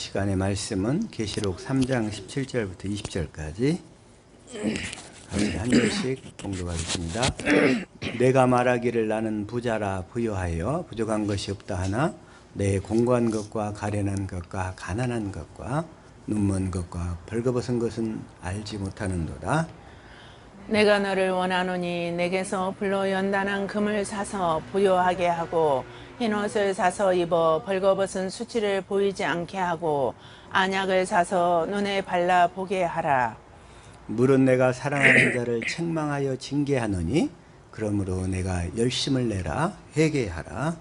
시간의 말씀은 계시록 3장 17절부터 20절까지 한 절씩 봉독하겠습니다. 내가 말하기를 나는 부자라 부요하여 부족한 것이 없다 하나 내 공고한 것과 가련한 것과 가난한 것과 눈먼 것과 벌거벗은 것은 알지 못하는도다. 내가 너를 원하노니 내게서 불로 연단한 금을 사서 부요하게 하고 흰옷을 사서 입어 벌거벗은 수치를 보이지 않게 하고 안약을 사서 눈에 발라 보게 하라. 물은 내가 사랑하는 자를 책망하여 징계하노니 그러므로 내가 열심을 내라 회개하라.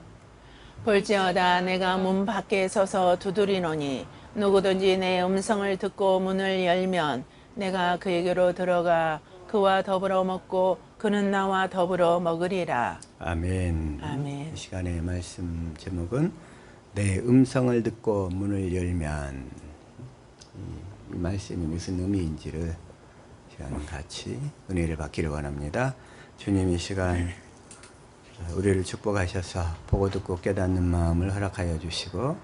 볼지어다 내가 문 밖에 서서 두드리노니 누구든지 내 음성을 듣고 문을 열면 내가 그에게로 들어가 그와 더불어 먹고 그는 나와 더불어 먹으리라. 아멘. 아멘. 이 시간의 말씀 제목은 내 음성을 듣고 문을 열면, 이 말씀이 무슨 의미인지를 시간 같이 은혜를 받기를 원합니다. 주님 이 시간 우리를 축복하셔서 보고 듣고 깨닫는 마음을 허락하여 주시고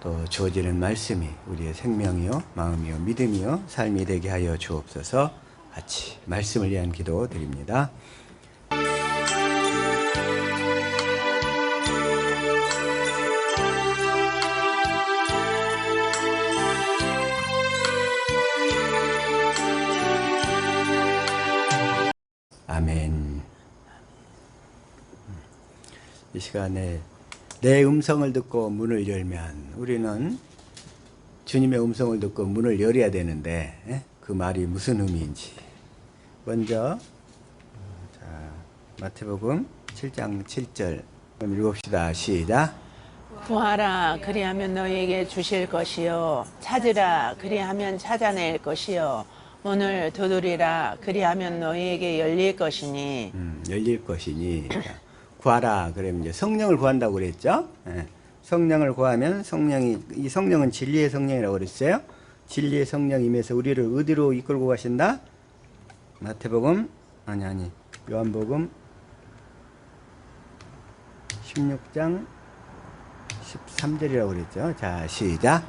또 주어지는 말씀이 우리의 생명이요 마음이요 믿음이요 삶이 되게 하여 주옵소서. 같이 말씀을 위한 기도 드립니다. 아멘. 이 시간에 내 음성을 듣고 문을 열면, 우리는 주님의 음성을 듣고 문을 열어야 되는데 그 말이 무슨 의미인지 먼저 마태복음 7장 7절 읽읍시다. 시작. 구하라 그리하면 너희에게 주실 것이요 찾으라 그리하면 찾아낼 것이요 문을 두드리라 그리하면 너희에게 열릴 것이니. 열릴 것이니. 구하라 그러면 이제 성령을 구한다고 그랬죠. 성령을 구하면 이 성령은 진리의 성령이라고 그랬어요. 진리의 성령 임해서 우리를 어디로 이끌고 가신다? 마태복음 요한복음 16장 13절이라고 그랬죠. 자, 시작.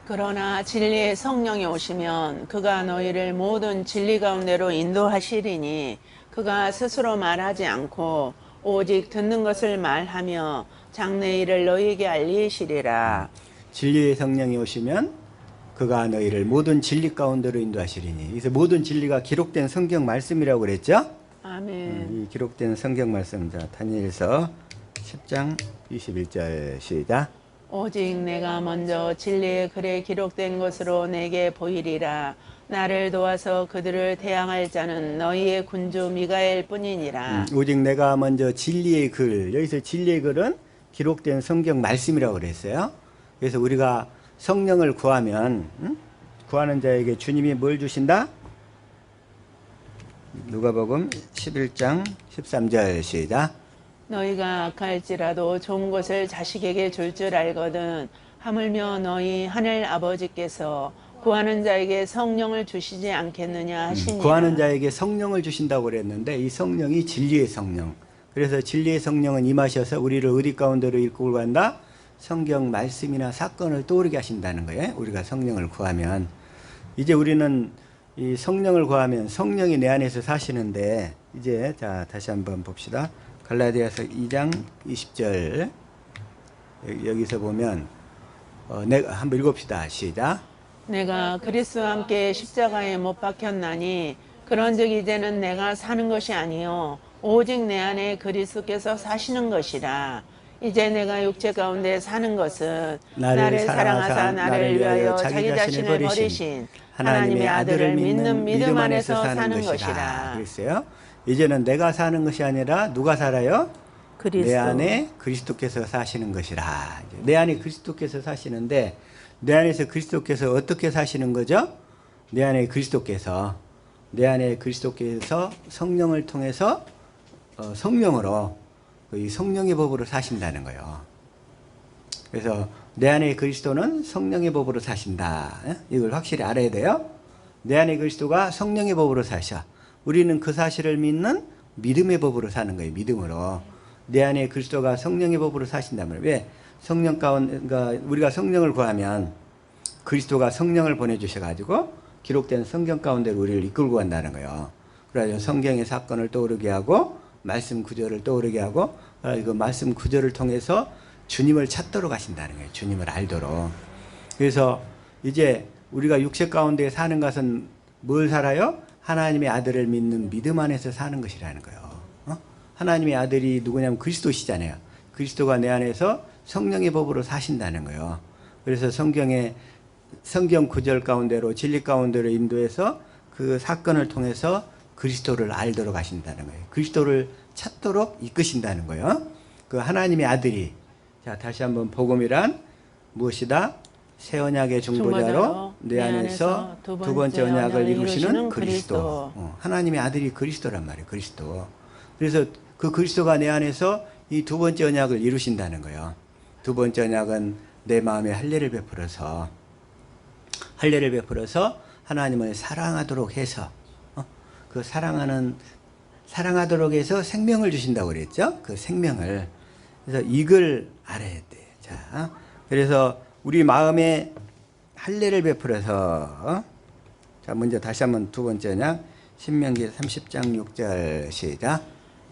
그러나 진리의 성령이 오시면 그가 너희를 모든 진리 가운데로 인도하시리니 그가 스스로 말하지 않고 오직 듣는 것을 말하며 장래 일을 너희에게 알리시리라. 진리의 성령이 오시면 그가 너희를 모든 진리 가운데로 인도하시리니. 그래서 모든 진리가 기록된 성경 말씀이라고 그랬죠. 아멘. 이 기록된 성경 말씀, 자 다니엘서 10장 21절 시작. 오직 내가 먼저 진리의 글에 기록된 것으로 내게 보이리라. 나를 도와서 그들을 대항할 자는 너희의 군주 미가엘 뿐이니라. 오직 내가 먼저 진리의 글, 여기서 진리의 글은 기록된 성경 말씀이라고 그랬어요. 그래서 우리가 성령을 구하면 구하는 자에게 주님이 뭘 주신다? 누가복음 11장 13절 시작. 너희가 악할지라도 좋은 것을 자식에게 줄 줄 알거든 하물며 너희 하늘 아버지께서 구하는 자에게 성령을 주시지 않겠느냐 하시니라. 구하는 자에게 성령을 주신다고 그랬는데 이 성령이 진리의 성령. 그래서 진리의 성령은 임하셔서 우리를 어디 가운데로 이끌고 간다? 성경 말씀이나 사건을 떠오르게 하신다는 거예요. 우리가 성령을 구하면. 이제 우리는 이 성령을 구하면 성령이 내 안에서 사시는데, 이제 자 다시 한번 봅시다. 갈라디아서 2장 20절 여기서 보면 내가 한번 읽읍시다. 시작. 내가 그리스도와 함께 십자가에 못 박혔나니 그런즉 이제는 내가 사는 것이 아니요 오직 내 안에 그리스도께서 사시는 것이라. 이제 내가 육체 가운데 사는 것은 나를 사랑하사 나를 위하여 자기 자신을 버리신 하나님의 아들을 믿는 믿음 안에서 사는 것이라. 그랬어요. 이제는 내가 사는 것이 아니라 누가 살아요? 그리스도. 내 안에 그리스도께서 사시는 것이라. 내 안에 그리스도께서 사시는데, 내 안에서 그리스도께서 어떻게 사시는 거죠? 내 안에 그리스도께서 성령을 통해서 성령으로 이 성령의 법으로 사신다는 거예요. 그래서 내 안에 그리스도는 성령의 법으로 사신다. 이걸 확실히 알아야 돼요. 내 안에 그리스도가 성령의 법으로 사셔. 우리는 그 사실을 믿는 믿음의 법으로 사는 거예요. 믿음으로. 내 안에 그리스도가 성령의 법으로 사신다면, 왜? 성령 가운데, 그러니까 우리가 성령을 구하면 그리스도가 성령을 보내주셔가지고 기록된 성경 가운데로 우리를 이끌고 간다는 거예요. 그래서 성경의 사건을 떠오르게 하고 말씀 구절을 떠오르게 하고 그 말씀 구절을 통해서 주님을 찾도록 하신다는 거예요. 주님을 알도록. 그래서 이제 우리가 육체 가운데 사는 것은 뭘 살아요? 하나님의 아들을 믿는 믿음 안에서 사는 것이라는 거예요. 하나님의 아들이 누구냐면 그리스도시잖아요. 그리스도가 내 안에서 성령의 법으로 사신다는 거예요. 그래서 성경 구절 가운데로 진리 가운데로 인도해서 그 사건을 통해서 그리스도를 알도록 하신다는 거예요. 그리스도를 찾도록 이끄신다는 거예요. 그 하나님의 아들이, 자 다시 한번 복음이란 무엇이다? 새 언약의 중보자로 내 안에서 두 번째 언약을 이루시는 그리스도. 하나님의 아들이 그리스도란 말이에요. 그리스도. 그래서 그 그리스도가 내 안에서 이 두 번째 언약을 이루신다는 거예요. 두 번째 언약은 내 마음에 할례를 베풀어서 하나님을 사랑하도록 해서 그 사랑하도록 해서 생명을 주신다고 그랬죠. 그 생명을. 그래서 이걸 알아야 돼. 자, 그래서 우리 마음에 할례를 베풀어서 자 먼저 다시 한번 두 번째 언약 신명기 30장 6절 시작.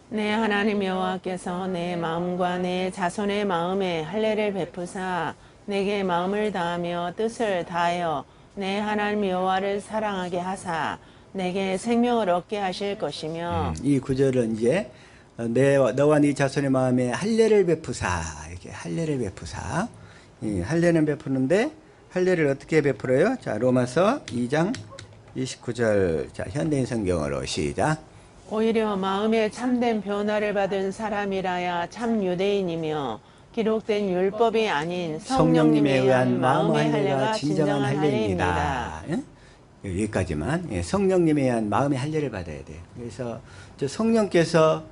내 하나님 여호와께서 내 마음과 내 자손의 마음에 할례를 베푸사 내게 마음을 다하며 뜻을 다하여 내 하나님 여호와를 사랑하게 하사 내게 생명을 얻게 하실 것이며 이 구절은 이제 너와 네 자손의 마음에 할례를 베푸사 이렇게 할례를 베푸사 할례는 베푸는데 할례를 어떻게 베풀어요? 자 로마서 2장 29절 자 현대인 성경으로 시작. 오히려 마음에 참된 변화를 받은 사람이라야 참 유대인이며 기록된 율법이 아닌 성령님에 의한 마음의 할례가 진정한 할례입니다. 여기까지만. 성령님에 의한 마음의 할례를 받아야 돼요. 그래서 저 성령께서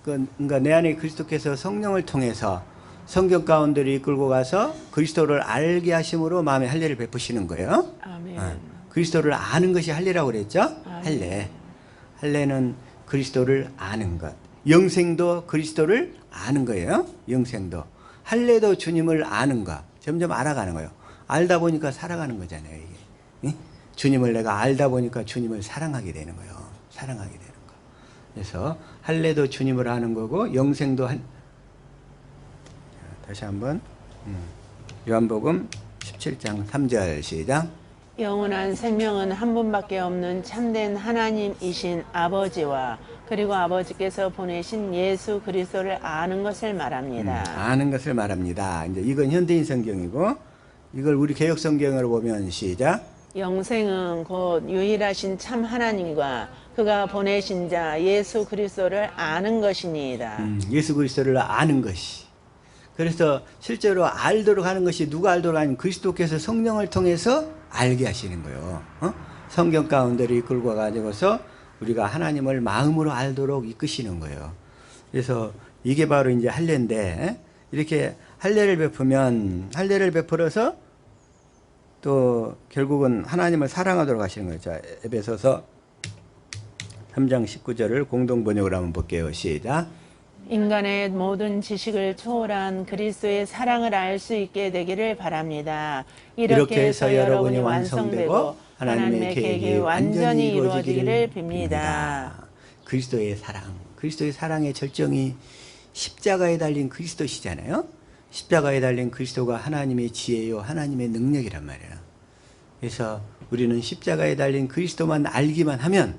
그러니까 내 안에 그리스도께서 성령을 통해서 성경 가운데로 이끌고 가서 그리스도를 알게 하심으로 마음의 할례를 베푸시는 거예요. 아멘. 그리스도를 아는 것이 할례라고 그랬죠. 할례. 할례는 그리스도를 아는 것. 영생도 그리스도를 아는 거예요. 영생도. 할례도 주님을 아는 것. 점점 알아가는 거예요. 알다 보니까 살아가는 거잖아요. 이게. 주님을 내가 알다 보니까 주님을 사랑하게 되는 거예요. 사랑하게 되는 거. 그래서 할례도 주님을 아는 거고 영생도 다시 한번 요한복음 17장 3절 시작. 영원한 생명은 한 분밖에 없는 참된 하나님이신 아버지와 그리고 아버지께서 보내신 예수 그리스도를 아는 것을 말합니다. 아는 것을 말합니다. 이제 이건 현대인 성경이고 이걸 우리 개역 성경으로 보면 시작. 영생은 곧 유일하신 참 하나님과 그가 보내신 자 예수 그리스도를 아는 것이니이다. 예수 그리스도를 아는 것이. 그래서 실제로 알도록 하는 것이 누가 알도록 하는 그리스도께서 성령을 통해서 알게 하시는 거예요. 성경 가운데로 이끌고 가지고서 우리가 하나님을 마음으로 알도록 이끄시는 거예요. 그래서 이게 바로 이제 할례인데 이렇게 할례를 베풀어서 또 결국은 하나님을 사랑하도록 하시는 거예요. 자, 에베소서 3장 19절을 공동 번역으로 한번 볼게요. 시작. 인간의 모든 지식을 초월한 그리스도의 사랑을 알 수 있게 되기를 바랍니다. 이렇게 해서 여러분이 완성되고 하나님의 계획이 완전히 이루어지기를 빕니다. 그리스도의 사랑의 절정이 십자가에 달린 그리스도시잖아요. 십자가에 달린 그리스도가 하나님의 지혜요 하나님의 능력이란 말이에요. 그래서 우리는 십자가에 달린 그리스도만 알기만 하면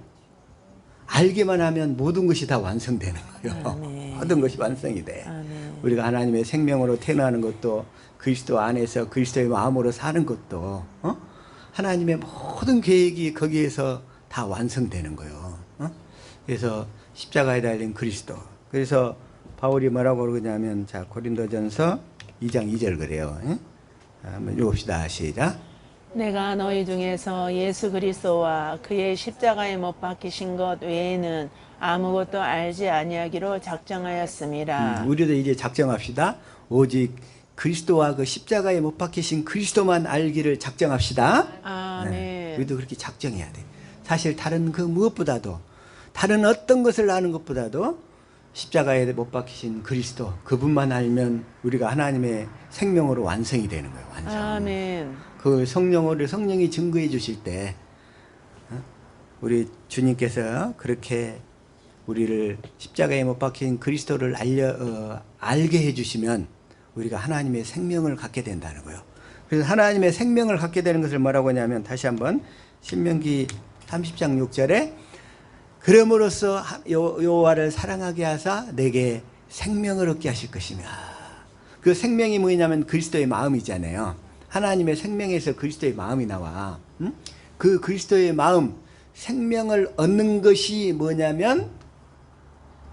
모든 것이 다 완성되는 거예요. 아멘. 모든 것이 완성이 돼. 아멘. 우리가 하나님의 생명으로 태어나는 것도 그리스도 안에서 그리스도의 마음으로 사는 것도 하나님의 모든 계획이 거기에서 다 완성되는 거예요. 그래서 십자가에 달린 그리스도. 그래서 바울이 뭐라고 그러냐면 자 고린도전서 2장 2절 그래요. 한번 읽읍시다. 시작. 내가 너희 중에서 예수 그리스도와 그의 십자가에 못 박히신 것 외에는 아무것도 알지 아니하기로 작정하였습니다. 우리도 이제 작정합시다. 오직 그리스도와 그 십자가에 못 박히신 그리스도만 알기를 작정합시다. 아멘. 우리도 그렇게 작정해야 돼. 사실 다른 그 무엇보다도 다른 어떤 것을 아는 것보다도 십자가에 못 박히신 그리스도 그분만 알면 우리가 하나님의 생명으로 완성이 되는 거예요. 완성. 아멘. 그 성령이 증거해 주실 때 우리 주님께서 그렇게 우리를 십자가에 못 박힌 그리스도를 알게 해주시면 우리가 하나님의 생명을 갖게 된다는 거예요. 그래서 하나님의 생명을 갖게 되는 것을 뭐라고 하냐면 다시 한번 신명기 30장 6절에 그럼으로써 여호와를 사랑하게 하사 내게 생명을 얻게 하실 것이며 그 생명이 뭐냐면 그리스도의 마음이잖아요. 하나님의 생명에서 그리스도의 마음이 나와. 그 그리스도의 마음 생명을 얻는 것이 뭐냐면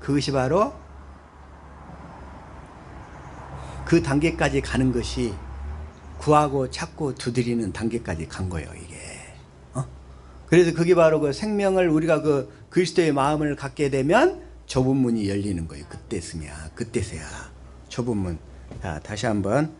그것이 바로 그 단계까지 가는 것이 구하고 찾고 두드리는 단계까지 간 거예요, 이게. 그래서 그게 바로 그 생명을 우리가 그 그리스도의 마음을 갖게 되면 좁은 문이 열리는 거예요. 그때서야. 좁은 문. 자, 다시 한번.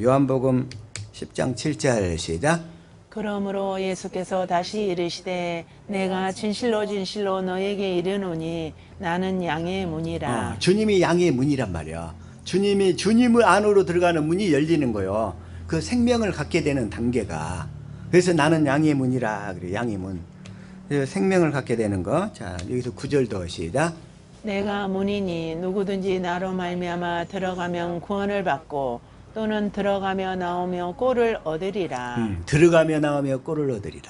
요한복음 10장 7절 시작. 그러므로 예수께서 다시 이르시되 내가 진실로 너에게 이르노니 나는 양의 문이라. 주님이 양의 문이란 말이야. 주님을 안으로 들어가는 문이 열리는 거예요. 그 생명을 갖게 되는 단계가. 그래서 나는 양의 문이라 그래. 양의 문. 그래서 생명을 갖게 되는 거. 자, 여기서 9절도 시작. 내가 문이니 누구든지 나로 말미암아 들어가면 구원을 받고 또는 들어가며 나오며 꼴을 얻으리라. 들어가며 나오며 꼴을 얻으리라.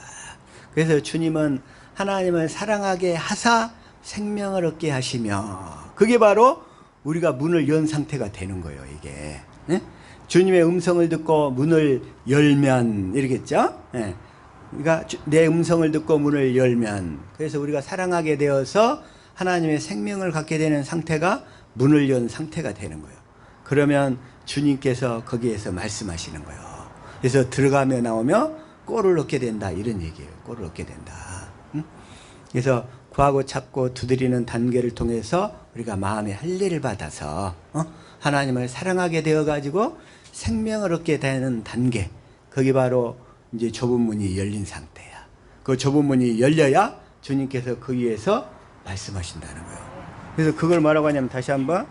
그래서 주님은 하나님을 사랑하게 하사 생명을 얻게 하시며 그게 바로 우리가 문을 연 상태가 되는 거예요. 이게. 네? 주님의 음성을 듣고 문을 열면 이러겠죠. 네. 그러니까 내 음성을 듣고 문을 열면 그래서 우리가 사랑하게 되어서 하나님의 생명을 갖게 되는 상태가 문을 연 상태가 되는 거예요. 그러면 주님께서 거기에서 말씀하시는 거예요. 그래서 들어가며 나오며 꼴을 얻게 된다 이런 얘기예요. 꼴을 얻게 된다. 그래서 구하고 찾고 두드리는 단계를 통해서 우리가 마음의 할례를 받아서 하나님을 사랑하게 되어 가지고 생명을 얻게 되는 단계. 그게 바로 이제 좁은 문이 열린 상태야. 그 좁은 문이 열려야 주님께서 거기에서 말씀하신다는 거예요. 그래서 그걸 뭐라고 하냐면 다시 한번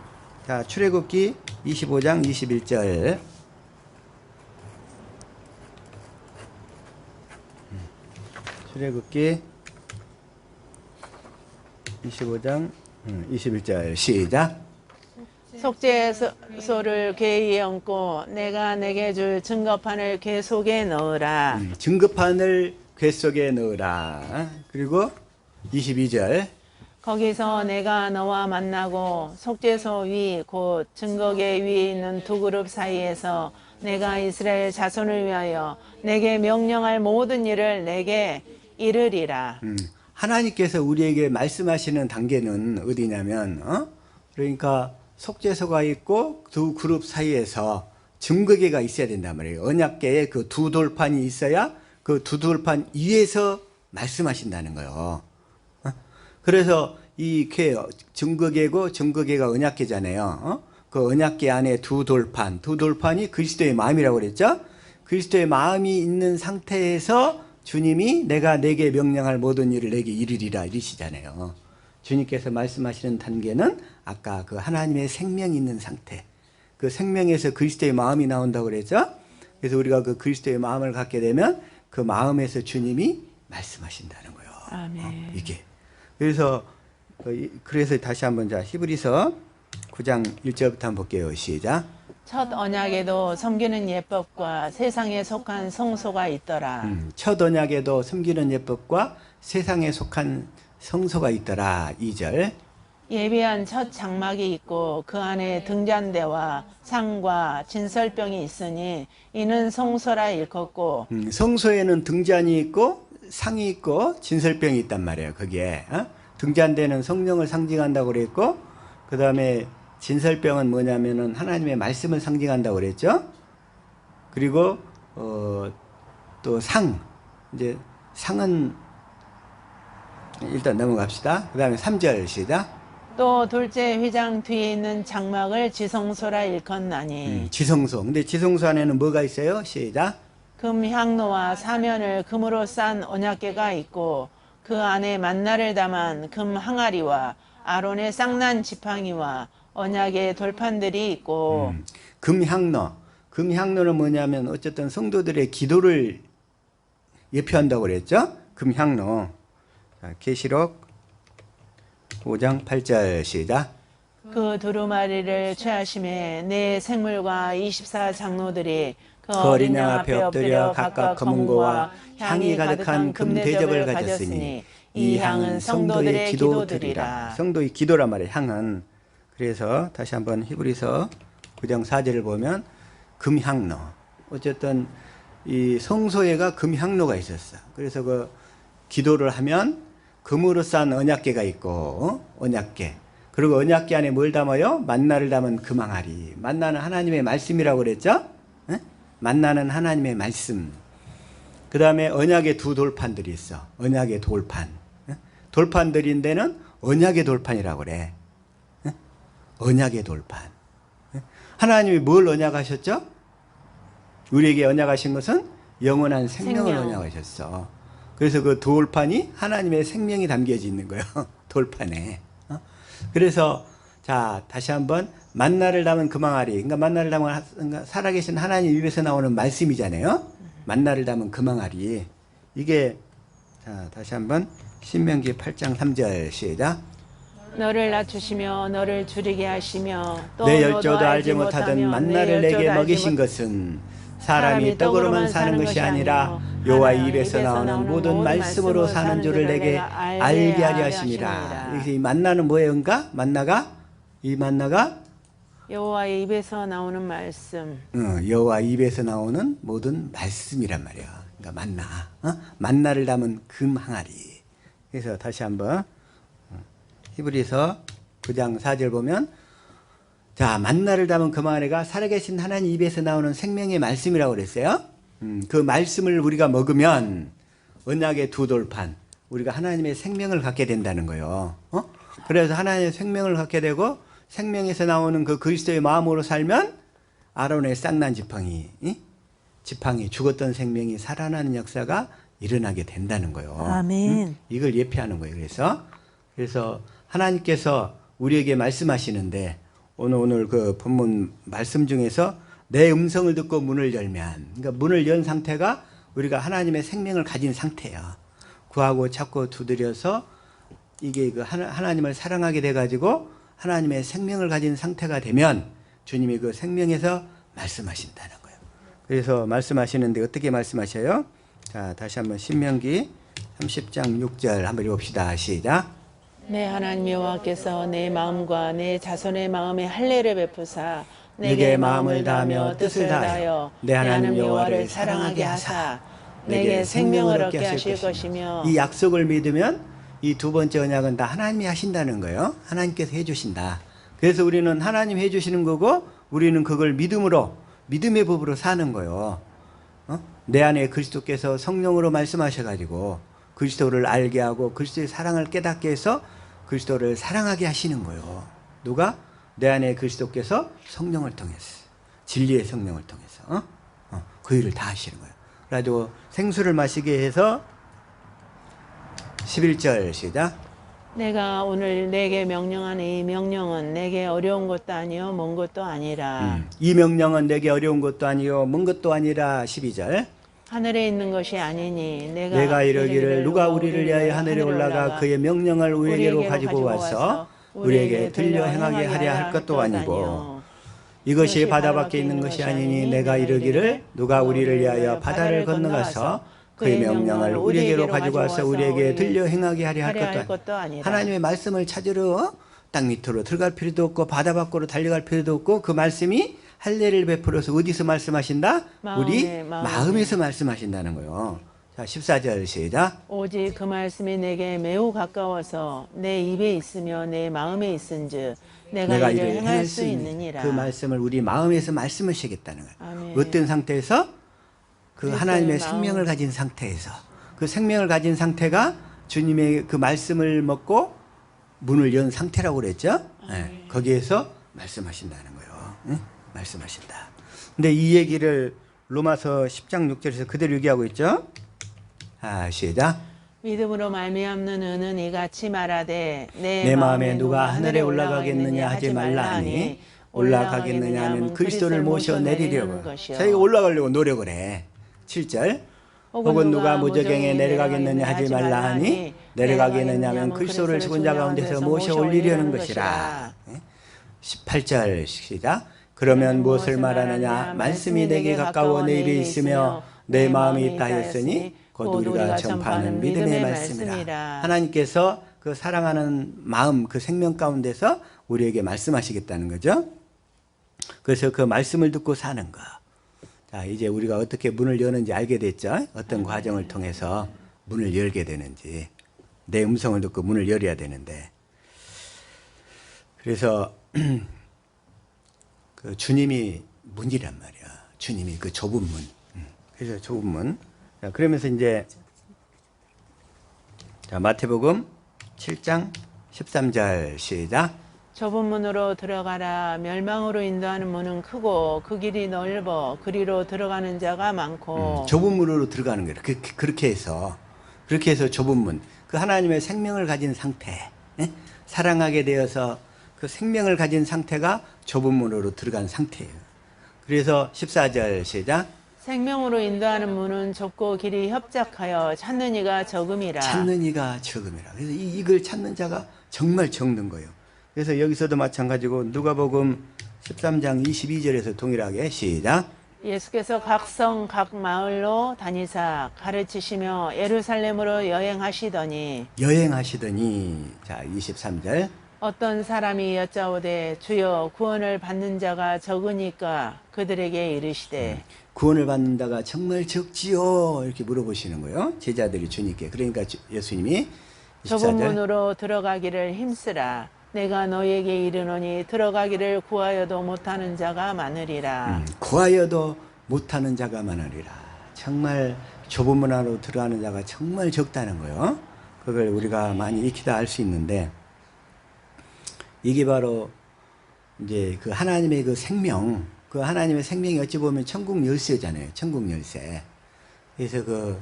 자, 출애굽기 25장 21절. 출애굽기 25장 21절 시작. 속죄소를 궤 위에 얹고 내가 내게 줄 증거판을 궤 속에 넣으라. 증거판을 궤 속에 넣으라. 그리고 22절. 거기서 내가 너와 만나고 속죄소 위 곧 증거궤 위에 있는 두 그룹 사이에서 내가 이스라엘 자손을 위하여 내게 명령할 모든 일을 내게 이르리라. 하나님께서 우리에게 말씀하시는 단계는 어디냐면 그러니까 속죄소가 있고 두 그룹 사이에서 증거궤가 있어야 된단 말이에요. 언약궤에 그 두 돌판이 있어야 그 두 돌판 위에서 말씀하신다는 거예요. 그래서 이 궤 증거궤고 증거궤가 언약궤잖아요. 그 언약궤 안에 두 돌판이 그리스도의 마음이라고 그랬죠. 그리스도의 마음이 있는 상태에서 주님이 내가 내게 명령할 모든 일을 내게 이르리라 이러시잖아요. 주님께서 말씀하시는 단계는 아까 그 하나님의 생명이 있는 상태, 그 생명에서 그리스도의 마음이 나온다고 그랬죠. 그래서 우리가 그 그리스도의 마음을 갖게 되면 그 마음에서 주님이 말씀하신다는 거예요. 아멘. 이게 그래서 다시 한번 자 히브리서 9장 1절부터 한번 볼게요. 시작. 첫 언약에도 섬기는 예법과 세상에 속한 성소가 있더라. 첫 언약에도 섬기는 예법과 세상에 속한 성소가 있더라. 2절. 예비한 첫 장막이 있고 그 안에 등잔대와 상과 진설병이 있으니 이는 성소라 일컫고 성소에는 등잔이 있고 상이 있고 진설병이 있단 말이에요. 거기에 등잔대는 성령을 상징한다고 그랬고 그 다음에 진설병은 뭐냐면은 하나님의 말씀을 상징한다고 그랬죠. 그리고 또 이제 상은 일단 넘어갑시다. 그 다음에 3절 시작. 또 둘째 휘장 뒤에 있는 장막을 지성소라 일컫나니 지성소. 근데 지성소 안에는 뭐가 있어요? 시작. 금 향로와 사면을 금으로 싼 언약궤가 있고 그 안에 만나를 담은 금 항아리와 아론의 쌍난 지팡이와 언약의 돌판들이 있고 금향로. 금향로는 뭐냐면 어쨌든 성도들의 기도를 예표한다고 그랬죠? 금향로. 자, 계시록 5장 8절 시작. 그 두루마리를 취하심에 내 생물과 24 장로들이 그 어린 양 앞에 엎드려 각각 검은고와 향이 가득한 금 대접을 가졌으니 이 향은 성도의 기도들이라. 성도의 기도란 말이에요. 향은. 그래서 다시 한번 히브리서 9장 4절을 보면 금향로. 어쨌든 이 성소에가 금향로가 있었어. 그래서 그 기도를 하면 금으로 싼 언약궤가 있고 언약궤. 그리고 언약궤 안에 뭘 담아요? 만나를 담은 금항아리. 만나는 하나님의 말씀이라고 그랬죠? 네? 만나는 하나님의 말씀. 그 다음에 언약의 두 돌판들이 있어. 언약의 돌판. 네? 돌판들인데는 언약의 돌판이라고 그래. 네? 언약의 돌판. 네? 하나님이 뭘 언약하셨죠? 우리에게 언약하신 것은 영원한 생명을 언약하셨어. 그래서 그 돌판이 하나님의 생명이 담겨져 있는 거예요. 돌판에. 그래서 자 다시 한번 만나를 담은 금항아리. 그러니까 만나를 담은 그러니까 살아계신 하나님 입에서 나오는 말씀이잖아요. 만나를 담은 금항아리. 이게 자 다시 한번 신명기 8장 3절 시작. 너를 낮추시며 너를 줄이게 하시며 또 내 너도 열조도 알지 못하던 만나를 내게 먹이신 것은 사람이 떡으로만 사는 것이 아니라 여호와의 입에서 나오는 모든 말씀으로 사는 줄을 내게 알게 하려 하심이라. 이 만나는 뭐예요? 그러니까 이 만나가 여호와의 입에서 나오는 말씀. 여호와 입에서 나오는 모든 말씀이란 말이야. 그러니까 만나. 만나를 담은 금항아리. 그래서 다시 한번 히브리서 9장 4절 보면 자 만나를 담은 금항아리가 살아계신 하나님 입에서 나오는 생명의 말씀이라고 그랬어요. 그 말씀을 우리가 먹으면 언약의 두 돌판 우리가 하나님의 생명을 갖게 된다는 거예요. 그래서 하나님의 생명을 갖게 되고 생명에서 나오는 그 그리스도의 마음으로 살면 아론의 쌍난 지팡이 죽었던 생명이 살아나는 역사가 일어나게 된다는 거예요. 아멘. 이걸 예표하는 거예요. 그래서 하나님께서 우리에게 말씀하시는데 오늘 그 본문 말씀 중에서 내 음성을 듣고 문을 열면, 그러니까 문을 연 상태가 우리가 하나님의 생명을 가진 상태예요. 구하고 찾고 두드려서 이게 그 하나님을 사랑하게 돼가지고 하나님의 생명을 가진 상태가 되면 주님이 그 생명에서 말씀하신다는 거예요. 그래서 말씀하시는데 어떻게 말씀하셔요? 자, 다시 한번 신명기 30장 6절 한번 읽어봅시다. 시작. 내 하나님 여호와께서 내 마음과 내 자손의 마음에 할례를 베푸사 내게 마음을 다하며 뜻을 다하여 내 하나님 여호와를 사랑하게 하사 내게 생명을 얻게 하실 것이며 이 약속을 믿으면 이 두 번째 언약은 다 하나님이 하신다는 거예요. 하나님께서 해주신다. 그래서 우리는 하나님 해주시는 거고 우리는 그걸 믿음으로 믿음의 법으로 사는 거예요. 내 안에 그리스도께서 성령으로 말씀하셔가지고 그리스도를 알게 하고 그리스도의 사랑을 깨닫게 해서 그리스도를 사랑하게 하시는 거예요. 누가? 내 안에 그리스도께서 성령을 통해서 진리의 성령을 통해서 그 일을 다 하시는 거예요. 그래가지고 생수를 마시게 해서 11절 시작. 내가 오늘 내게 명령하는 이 명령은 내게 어려운 것도 아니요 먼 것도 아니라 이 명령은 내게 어려운 것도 아니요 먼 것도 아니라 12절. 하늘에 있는 것이 아니니 내가 이르기를 누가 우리를 위하여 하늘에 올라가 그의 명령을 우리에게로 가지고 와서 우리에게 들려 행하게 하려 할 것도 아니고 이것이 바다 밖에 있는 것이 아니니 내가 이르기를 누가 우리를 위하여 바다를 건너가서 그의 명령을 우리에게로 가지고 와서 우리에게 들려 행하게 하려 할 것도 아니라. 하나님의 말씀을 찾으러 땅 밑으로 들어갈 필요도 없고 바다 밖으로 달려갈 필요도 없고 그 말씀이 할례를 베풀어서 어디서 말씀하신다? 우리 마음에서 말씀하신다는 거예요. 자, 14절 시작. 오직 그 말씀이 내게 매우 가까워서 내 입에 있으며 내 마음에 있은즉 내가 이를 행할 수 있느니라. 그 말씀을 우리 마음에서 말씀하시겠다는 거예요. 아멘. 어떤 상태에서? 그 하나님의 생명을 가진 상태에서. 그 생명을 가진 상태가 주님의 그 말씀을 먹고 문을 연 상태라고 그랬죠. 네, 거기에서 말씀하신다는 거예요. 응? 말씀하신다. 근데 이 얘기를 로마서 10장 6절에서 그대로 얘기하고 있죠. 시작. 믿음으로 말미암는 은은 이같이 말하되 내 마음에 누가 하늘에 올라가겠느냐 하지 말라 하니 올라가겠느냐 하면 그리스도를 모셔 내리려고. 자기가 올라가려고 노력을 해. 7절 혹은 누가 무저갱에 내려가겠느냐 하지 말라 하니 내려가겠느냐 하면 그리스도를 죽은 자 가운데서 모셔 올리려는 것이라. 18절 시작. 그러면 무엇을 말하느냐 말씀이 내게 가까워 내 입에 있으며 내 마음이 있다 하였으니 곧 우리가 전파하는 믿음의 말씀이라. 하나님께서 그 사랑하는 마음 그 생명 가운데서 우리에게 말씀하시겠다는 거죠. 그래서 그 말씀을 듣고 사는 거. 자, 이제 우리가 어떻게 문을 여는지 알게 됐죠. 어떤 과정을 통해서 문을 열게 되는지. 내 음성을 듣고 문을 열어야 되는데. 그래서 그 주님이 문이란 말이야. 주님이 그 좁은 문. 그래서 좁은 문. 자, 그러면서 이제 자, 마태복음 7장 13절 시작. 좁은 문으로 들어가라. 멸망으로 인도하는 문은 크고 그 길이 넓어 그리로 들어가는 자가 많고. 좁은 문으로 들어가는 거예요. 그렇게 해서 좁은 문. 그 하나님의 생명을 가진 상태, 사랑하게 되어서 그 생명을 가진 상태가 좁은 문으로 들어간 상태예요. 그래서 14절 시작. 생명으로 인도하는 문은 좁고 길이 협착하여 찾는 이가 적음이라. 찾는 이가 적음이라. 그래서 이걸 찾는 자가 정말 적는 거예요. 그래서 여기서도 마찬가지고 누가복음 13장 22절에서 동일하게 시작. 예수께서 각 성 각 마을로 다니사 가르치시며 예루살렘으로 여행하시더니 자 23절. 어떤 사람이 여짜오되 주여 구원을 받는 자가 적으니까 그들에게 이르시되 구원을 받는 자가 정말 적지요 이렇게 물어보시는 거예요. 제자들이 주님께. 그러니까 예수님이 24절. 좁은 문으로 들어가기를 힘쓰라. 내가 너희에게 이르노니 들어가기를 구하여도 못하는 자가 많으리라. 구하여도 못하는 자가 많으리라. 정말 좁은 문 안으로 들어가는 자가 정말 적다는 거예요. 그걸 우리가 많이 익히다 알 수 있는데 이게 바로 이제 그 하나님의 그 생명, 그 하나님의 생명이 어찌 보면 천국 열쇠잖아요. 천국 열쇠. 그래서 그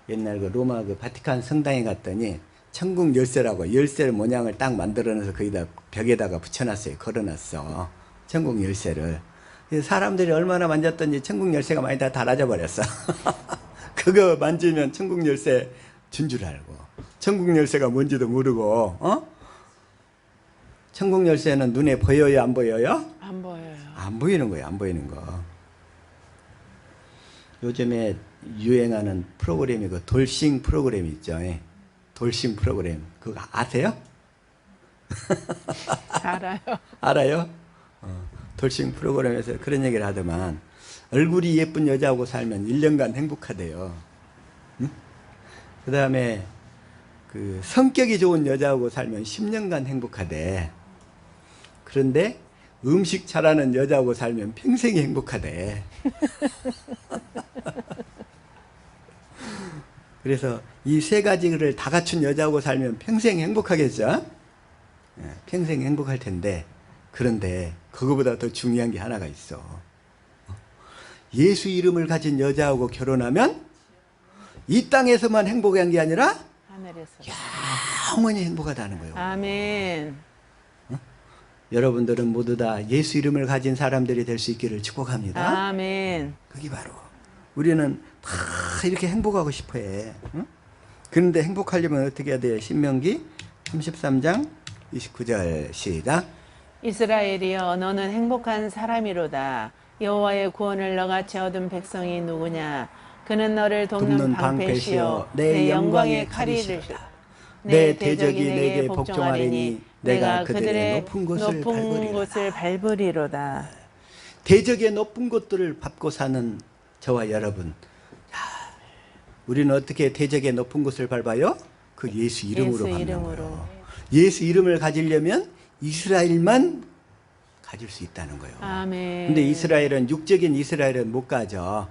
옛날 그 로마 그 바티칸 성당에 갔더니 천국 열쇠라고 열쇠 모양을 딱 만들어내서 거기다 벽에다가 붙여놨어요. 걸어놨어. 천국 열쇠를. 그래서 사람들이 얼마나 만졌던지 천국 열쇠가 많이 다 달아져 버렸어. 그거 만지면 천국 열쇠 준 줄 알고. 천국 열쇠가 뭔지도 모르고, 천국 열쇠는 눈에 보여요, 안 보여요? 안 보여요. 안 보이는 거예요, 안 보이는 거. 요즘에 유행하는 프로그램이 그 돌싱 프로그램 있죠. 돌싱 프로그램. 그거 아세요? 알아요. 알아요? 돌싱 프로그램에서 그런 얘기를 하더만 얼굴이 예쁜 여자하고 살면 1년간 행복하대요. 응? 그 다음에 그 성격이 좋은 여자하고 살면 10년간 행복하대. 그런데 음식 잘하는 여자하고 살면 평생이 행복하대. 그래서 이 세 가지를 다 갖춘 여자하고 살면 평생 행복하겠죠? 평생 행복할 텐데, 그런데 그거보다 더 중요한 게 하나가 있어. 예수 이름을 가진 여자하고 결혼하면 이 땅에서만 행복한 게 아니라 하늘에서 영원히 행복하다는 거예요. 아멘. 여러분들은 모두 다 예수 이름을 가진 사람들이 될 수 있기를 축복합니다. 아멘. 그게 바로 우리는 다 이렇게 행복하고 싶어해. 응? 그런데 행복하려면 어떻게 해야 돼요? 신명기 33장 29절 시작. 이스라엘이여 너는 행복한 사람이로다. 여호와의 구원을 너같이 얻은 백성이 누구냐? 그는 너를 돕는 방패시여 내 영광의 칼이시라. 내 대적이 내게 복종하리니 내가 그들의 높은 곳을 밟으리로다. 대적의 높은 곳들을 밟고 사는 저와 여러분, 우리는 어떻게 대적의 높은 곳을 밟아요? 그 예수 이름으로 밟는 거예요. 예수 이름을 가지려면 이스라엘만 가질 수 있다는 거예요. 아멘. 근데 이스라엘은 육적인 이스라엘은 못 가져.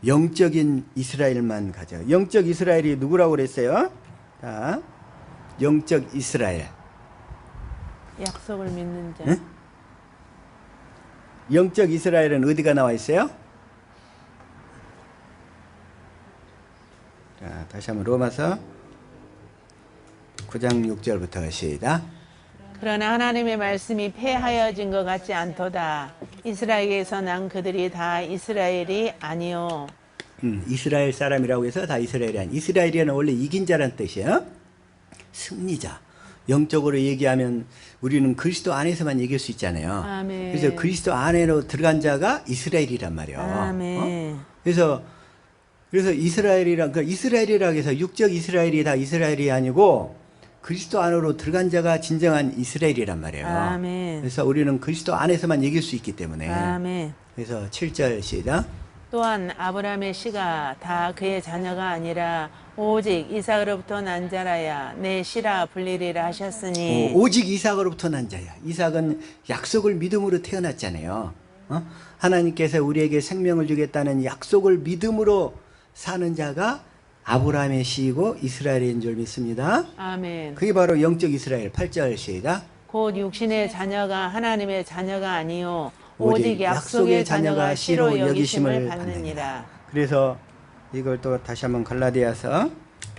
영적인 이스라엘만 가져. 영적 이스라엘이 누구라고 그랬어요? 자, 영적 이스라엘. 약속을 믿는 자. 응? 영적 이스라엘은 어디가 나와 있어요? 자, 다시 한번 로마서 9장 6절부터 시작. 그러나 하나님의 말씀이 폐하여진 것 같지 않도다. 이스라엘에서 난 그들이 다 이스라엘이 아니요. 이스라엘 사람이라고 해서 다 이스라엘이 아니. 이스라엘이는 원래 이긴 자란 뜻이에요. 승리자. 영적으로 얘기하면 우리는 그리스도 안에서만 이길 수 있잖아요. 아멘. 그래서 그리스도 안으로 들어간 자가 이스라엘이란 말이에요. 아멘. 그래서 이스라엘이라고 해서 육적 이스라엘이 다 이스라엘이 아니고 그리스도 안으로 들어간 자가 진정한 이스라엘이란 말이에요. 아멘. 그래서 우리는 그리스도 안에서만 이길 수 있기 때문에. 아멘. 그래서 7절 시작. 또한 아브라함의 씨가 다 그의 자녀가 아니라 오직 이삭으로부터 난 자라야 내 씨라 불리리라 하셨으니. 오직 이삭으로부터 난 자야. 이삭은 약속을 믿음으로 태어났잖아요. 하나님께서 우리에게 생명을 주겠다는 약속을 믿음으로 사는 자가 아브라함의 씨이고 이스라엘인 줄 믿습니다. 아멘. 그게 바로 영적 이스라엘. 8절 시작. 곧 육신의 자녀가 하나님의 자녀가 아니요 오직 약속의 자녀가 씨로 여기심을 받느니라. 그래서 이걸 또 다시 한번 갈라디아서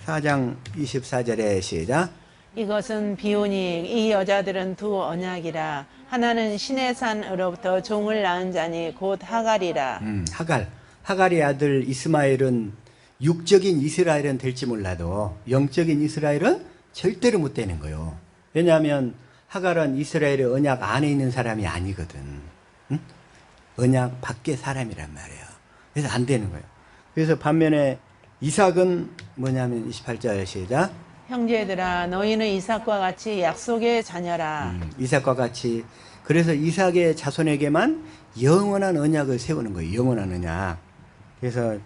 4장 24절에 시작. 이것은 비오니 이 여자들은 두 언약이라. 하나는 신의 산으로부터 종을 낳은 자니 곧 하갈이라. 하갈의 아들 이스마엘은 육적인 이스라엘은 될지 몰라도 영적인 이스라엘은 절대로 못 되는 거예요. 왜냐하면 하갈은 이스라엘의 언약 안에 있는 사람이 아니거든. 언약 밖의 사람이란 말이에요. 그래서 안 되는 거예요. 그래서 반면에 이삭은 뭐냐면 28절 시작. 형제들아 너희는 이삭과 같이 약속의 자녀라. 이삭과 같이. 그래서 이삭의 자손에게만 영원한 언약을 세우는 거예요. 영원한 언약. 그래서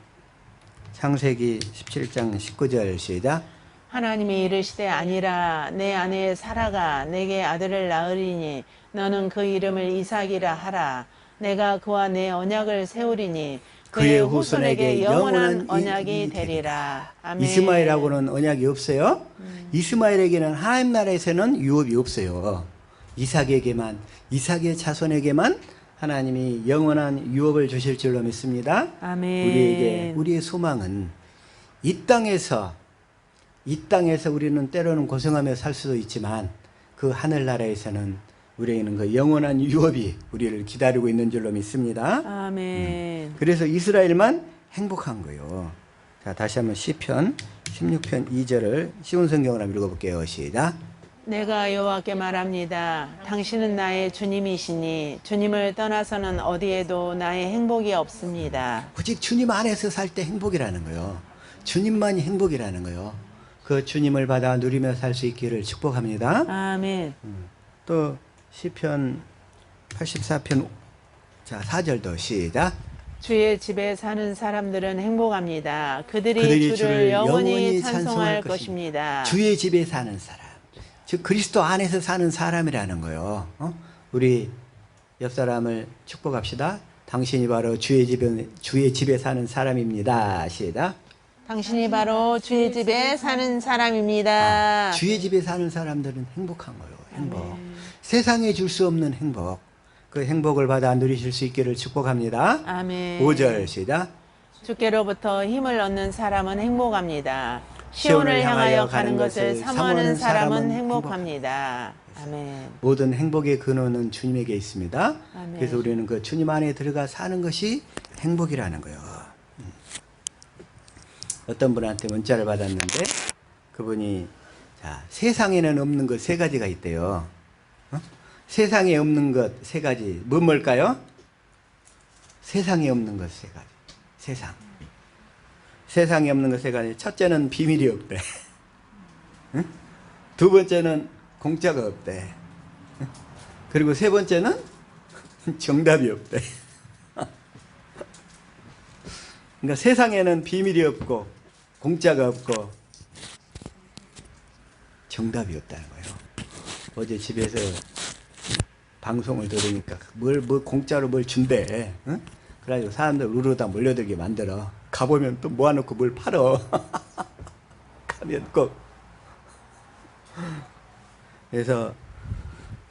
창세기 17장 19절 시작. 하나님이 이르시되 아니라 내 아내 사라가 내게 아들을 낳으리니 너는 그 이름을 이삭이라 하라. 내가 그와 내 언약을 세우리니 그의 후손에게 영원한 언약이 되리라. 아멘. 이스마엘하고는 언약이 없어요. 이스마엘에게는 하나님 나라에서는 유업이 없어요. 이삭에게만, 이삭의 자손에게만 하나님이 영원한 유업을 주실 줄로 믿습니다. 아멘. 우리의 소망은 이 땅에서 우리는 때로는 고생하며 살 수도 있지만 그 하늘나라에서는 우리에게는 그 영원한 유업이 우리를 기다리고 있는 줄로 믿습니다. 아멘. 그래서 이스라엘만 행복한 거예요. 자, 다시 한번 시편 16편 2절을 쉬운 성경으로 한번 읽어볼게요. 시작. 내가 여호와께 말합니다. 당신은 나의 주님이시니 주님을 떠나서는 어디에도 나의 행복이 없습니다. 오직 주님 안에서 살 때 행복이라는 거예요. 주님만이 행복이라는 거예요. 그 주님을 받아 누리며 살 수 있기를 축복합니다. 아멘. 또 시편 84편 자 4절도 시작. 주의 집에 사는 사람들은 행복합니다. 그들이 주를 영원히 찬송할 것입니다. 주의 집에 사는 사람, 즉 그리스도 안에서 사는 사람이라는 거예요. 우리 옆 사람을 축복합시다. 당신이 바로 주의 집에 사는 사람입니다. 시작. 당신이 바로 주의 집에 사는 사람입니다. 주의 집에 사는 사람들은 행복한 거예요. 행복. 세상에 줄 수 없는 행복. 그 행복을 받아 누리실 수 있기를 축복합니다. 아멘. 5절 시작. 주께로부터 힘을 얻는 사람은 행복합니다. 시온을 향하여 가는 것을 사모하는 사람은 행복합니다. 아멘. 모든 행복의 근원은 주님에게 있습니다. 아멘. 그래서 우리는 그 주님 안에 들어가 사는 것이 행복이라는 거예요. 어떤 분한테 문자를 받았는데 그분이 자, 세상에는 없는 것 세 가지가 있대요. 세상에 없는 것 세 가지. 뭘까요? 세상에 없는 것 세 가지. 세상에 없는 것 세 가지. 첫째는 비밀이 없대. 두 번째는 공짜가 없대. 그리고 세 번째는 정답이 없대. 그러니까 세상에는 비밀이 없고 공짜가 없고 정답이 없다는 거예요. 어제 집에서 방송을 들으니까 뭘 공짜로 뭘 준대. 응? 그래가지고 사람들 우르르 몰려들게 만들어. 가보면 또 모아놓고 뭘 팔어. 가면 꼭. 그래서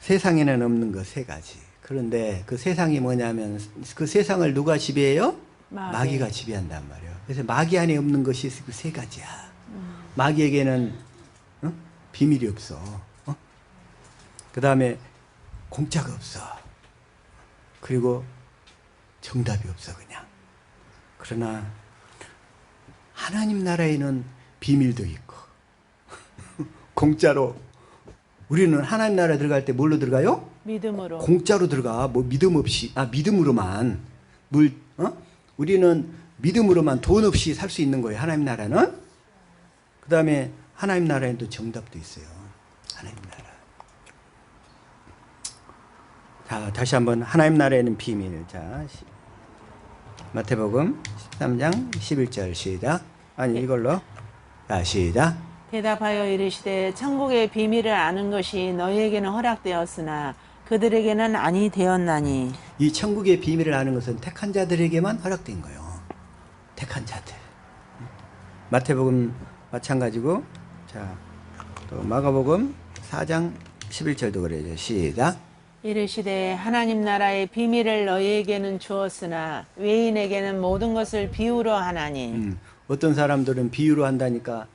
세상에는 없는 거 세 가지. 그런데 그 세상이 뭐냐면 그 세상을 누가 지배해요? 마귀가 지배한단 말이에요. 그래서 마귀 안에 없는 것이 그 세 가지야. 마귀에게는 비밀이 없어. 그 다음에 공짜가 없어. 그리고 정답이 없어 그냥. 그러나 하나님 나라에는 비밀도 있고 공짜로. 우리는 하나님 나라에 들어갈 때 뭘로 들어가요? 믿음으로. 공짜로 들어가. 뭐 믿음 없이, 믿음으로만. 우리는 믿음으로만, 돈 없이 살 수 있는 거예요. 하나님 나라는. 그 다음에 하나님 나라에는 또 정답도 있어요. 하나님 나라. 자, 다시 한번 하나님 나라에는 비밀. 자, 마태복음 13장 11절 시작. 아니 이걸로. 자, 시작. 대답하여 이르시되 천국의 비밀을 아는 것이 너희에게는 허락되었으나 그들에게는 아니 되었나니. 이 천국의 비밀을 아는 것은 택한 자들에게만 허락된 거예요. 택한 자들. 마태복음 마찬가지고. 자, 또 마가복음 4장 11절도 그래요. 시작. 이르시되 하나님 나라의 비밀을 너희에게는 주었으나 외인에게는 모든 것을 비유로 하나니. 어떤 사람들은 비유로 한다니까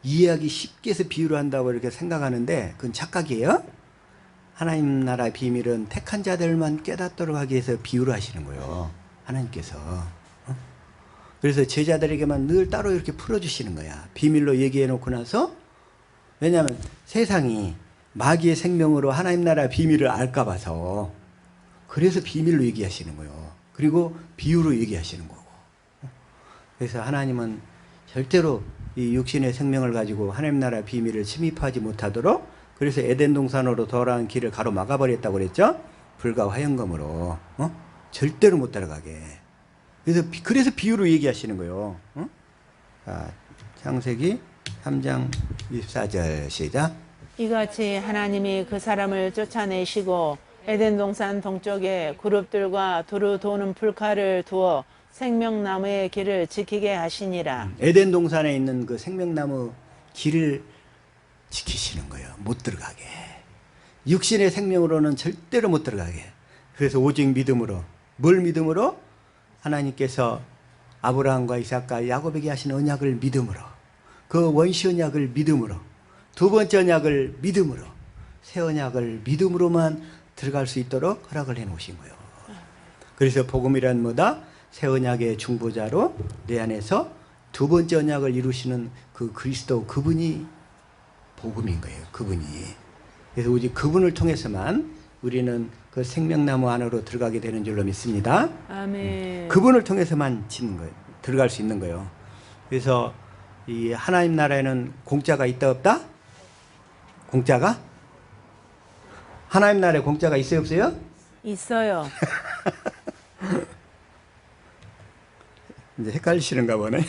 이해하기 쉽게 해서 비유로 한다고 이렇게 생각하는데 그건 착각이에요. 하나님 나라 비밀은 택한 자들만 깨닫도록 하기 위해서 비유로 하시는 거예요. 하나님께서. 그래서 제자들에게만 늘 따로 이렇게 풀어주시는 거야. 비밀로 얘기해 놓고 나서. 왜냐하면 세상이 마귀의 생명으로 하나님 나라 비밀을 알까 봐서. 그래서 비밀로 얘기하시는 거예요. 그리고 비유로 얘기하시는 거고. 그래서 하나님은 절대로 이 육신의 생명을 가지고 하나님 나라 비밀을 침입하지 못하도록, 그래서 에덴 동산으로 돌아온 길을 가로막아 버렸다고 그랬죠. 불과 화영검으로. 절대로 못 따라가게. 그래서 비유로 얘기하시는 거예요. 자, 창세기 3장 24절 시작. 이같이 하나님이 그 사람을 쫓아내시고 에덴 동산 동쪽에 그룹들과 두루 도는 불칼을 두어 생명나무의 길을 지키게 하시니라. 에덴 동산에 있는 그 생명나무 길을 지키시는 거예요. 못 들어가게. 육신의 생명으로는 절대로 못 들어가게. 그래서 오직 믿음으로. 뭘 믿음으로? 하나님께서 아브라함과 이삭과 야곱에게 하신 언약을 믿음으로. 그 원시 언약을 믿음으로. 두 번째 언약을 믿음으로. 새 언약을 믿음으로만 들어갈 수 있도록 허락을 해 놓으신 거예요. 그래서 복음이란 뭐다? 새 언약의 중보자로 내 안에서 두 번째 언약을 이루시는 그 그리스도, 그분이 복음인 거예요. 그분이. 그래서 오직 그분을 통해서만 우리는 그 생명나무 안으로 들어가게 되는 줄로 믿습니다. 아멘. 그분을 통해서만 지는 거예요. 들어갈 수 있는 거예요. 그래서 이 하나님 나라에는 공짜가 있다 없다? 공짜가? 하나님 나라에 공짜가 있어요 없어요? 있어요. 이제 헷갈리시는가 보네.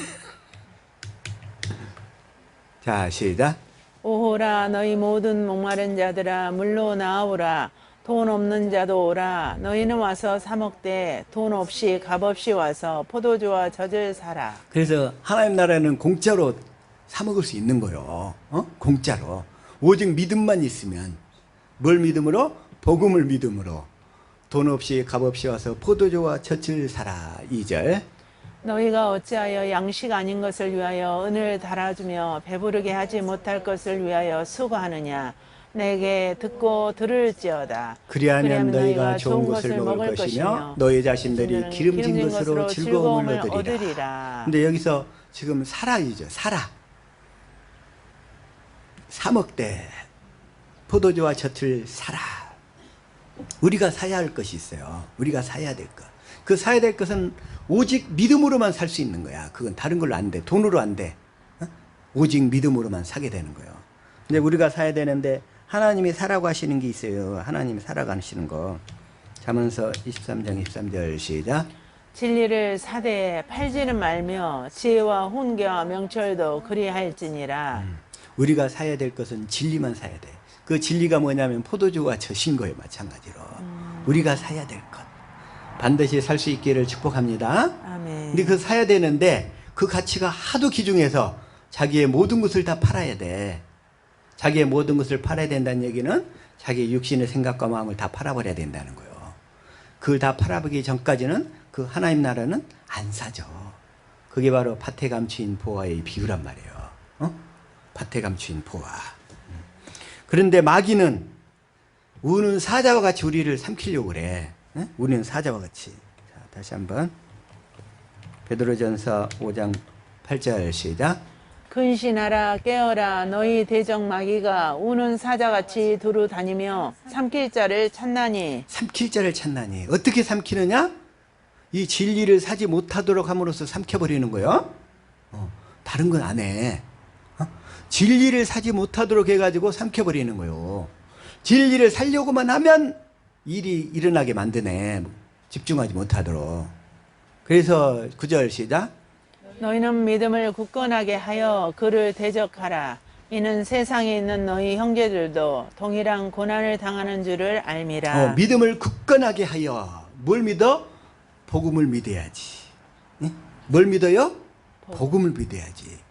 자, 시작. 오호라 너희 모든 목마른 자들아 물로 나오라. 돈 없는 자도 오라. 너희는 와서 사 먹되 돈 없이 값 없이 와서 포도주와 젖을 사라. 그래서 하나님 나라는 공짜로 사 먹을 수 있는 거요. 공짜로. 오직 믿음만 있으면. 뭘 믿음으로? 복음을 믿음으로. 돈 없이 값 없이 와서 포도주와 젖을 사라. 2절. 너희가 어찌하여 양식 아닌 것을 위하여 은을 달아주며 배부르게 하지 못할 것을 위하여 수고하느냐. 내게 듣고 들을지어다. 그리하면 너희가 좋은 것을 먹을 것이며 너희 자신들이 기름진 것으로 즐거움을 얻으리라. 근데 여기서 지금 사라이죠. 사라. 사 먹되 포도주와 젖을 사라. 우리가 사야 할 것이 있어요. 우리가 사야 될 것. 그 사야 될 것은 오직 믿음으로만 살 수 있는 거야. 그건 다른 걸로 안 돼. 돈으로 안 돼. 오직 믿음으로만 사게 되는 거예요. 근데 우리가 사야 되는데 하나님이 사라고 하시는 게 있어요. 하나님이 사라고 하시는 거. 잠언서 23장 23절 시작. 진리를 사되 팔지는 말며 지혜와 훈계와 명철도 그리할지니라. 우리가 사야 될 것은 진리만 사야 돼. 그 진리가 뭐냐면 포도주와 젖인 거예요. 마찬가지로. 우리가 사야 될 것. 반드시 살 수 있기를 축복합니다. 아멘. 근데 그 사야 되는데 그 가치가 하도 기중해서 자기의 모든 것을 다 팔아야 돼. 자기의 모든 것을 팔아야 된다는 얘기는 자기의 육신의 생각과 마음을 다 팔아버려야 된다는 거예요. 그걸 다 팔아보기 전까지는 그 하나님 나라는 안 사죠. 그게 바로 밭에 감추인 보화의 비유란 말이에요. 밭에 감추인 보화. 그런데 마귀는 우는 사자와 같이 우리를 삼키려고 그래. 응? 우는 사자와 같이. 자, 다시 한번 베드로전서 5장 8절 시작. 근신하라 깨어라 너희 대적 마귀가 우는 사자같이 두루 다니며 삼킬 자를 찾나니. 삼킬 자를 찾나니. 어떻게 삼키느냐? 이 진리를 사지 못하도록 함으로써 삼켜버리는 거예요. 다른 건 안 해. 진리를 사지 못하도록 해가지고 삼켜버리는 거예요. 진리를 살려고만 하면 일이 일어나게 만드네. 집중하지 못하도록. 그래서 9절 시작. 너희는 믿음을 굳건하게 하여 그를 대적하라. 이는 세상에 있는 너희 형제들도 동일한 고난을 당하는 줄을 알미라. 믿음을 굳건하게 하여. 뭘 믿어? 복음을 믿어야지. 응? 뭘 믿어요? 복음을 믿어야지.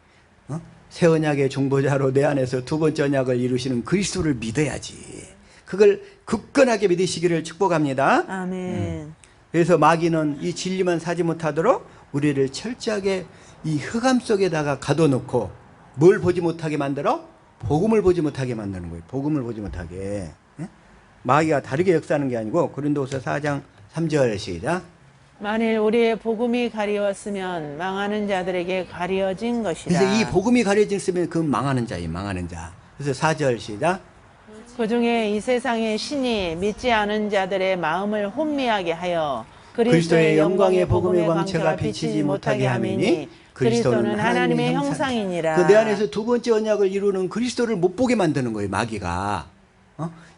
새 언약의 중보자로 내 안에서 두 번째 언약을 이루시는 그리스도를 믿어야지. 그걸 굳건하게 믿으시기를 축복합니다. 아멘. 그래서 마귀는 이 진리만 사지 못하도록 우리를 철저하게 이 흑암 속에다가 가둬놓고 뭘 보지 못하게 만들어? 복음을 보지 못하게 만드는 거예요. 복음을 보지 못하게. 예? 마귀가 다르게 역사하는 게 아니고 고린도후서 4장 3절 시작. 만일 우리의 복음이 가리웠으면 망하는 자들에게 가려진 것이라. 그래서 이 복음이 가려졌으면 그 망하는 자예요. 망하는 자. 그래서 4절 시작. 그중에 이 세상의 신이 믿지 않은 자들의 마음을 혼미하게 하여 그리스도의 영광의 복음의 광채가 비치지 못하게 하매니 그리스도는 하나님의 형상이니라. 그 내 안에서 두 번째 언약을 이루는 그리스도를 못 보게 만드는 거예요. 마귀가.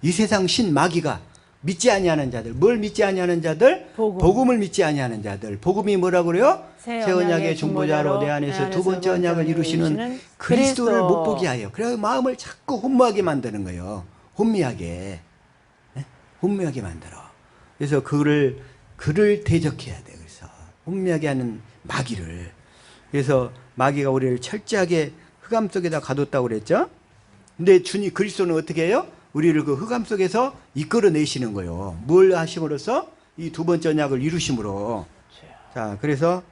이 세상 신 마귀가 믿지 아니하는 자들. 뭘 믿지 아니하는 자들? 복음을 믿지 아니하는 자들. 복음이 뭐라고 그래요? 새 언약의 중보자로 내 안에서 두 번째 언약을 이루시는 그리스도를 못 보게 하여. 그래서 마음을 자꾸 혼미하게 만드는 거예요. 혼미하게. 네? 혼미하게 만들어. 그래서 그를 대적해야 돼. 그래서 혼미하게 하는 마귀를. 그래서 마귀가 우리를 철저하게 흑암 속에다 가뒀다고 그랬죠. 근데 주님 그리스도는 어떻게 해요? 우리를 그 흑암 속에서 이끌어내시는 거예요. 뭘 하심으로써? 이 두 번째 언약을 이루심으로. 자, 그래서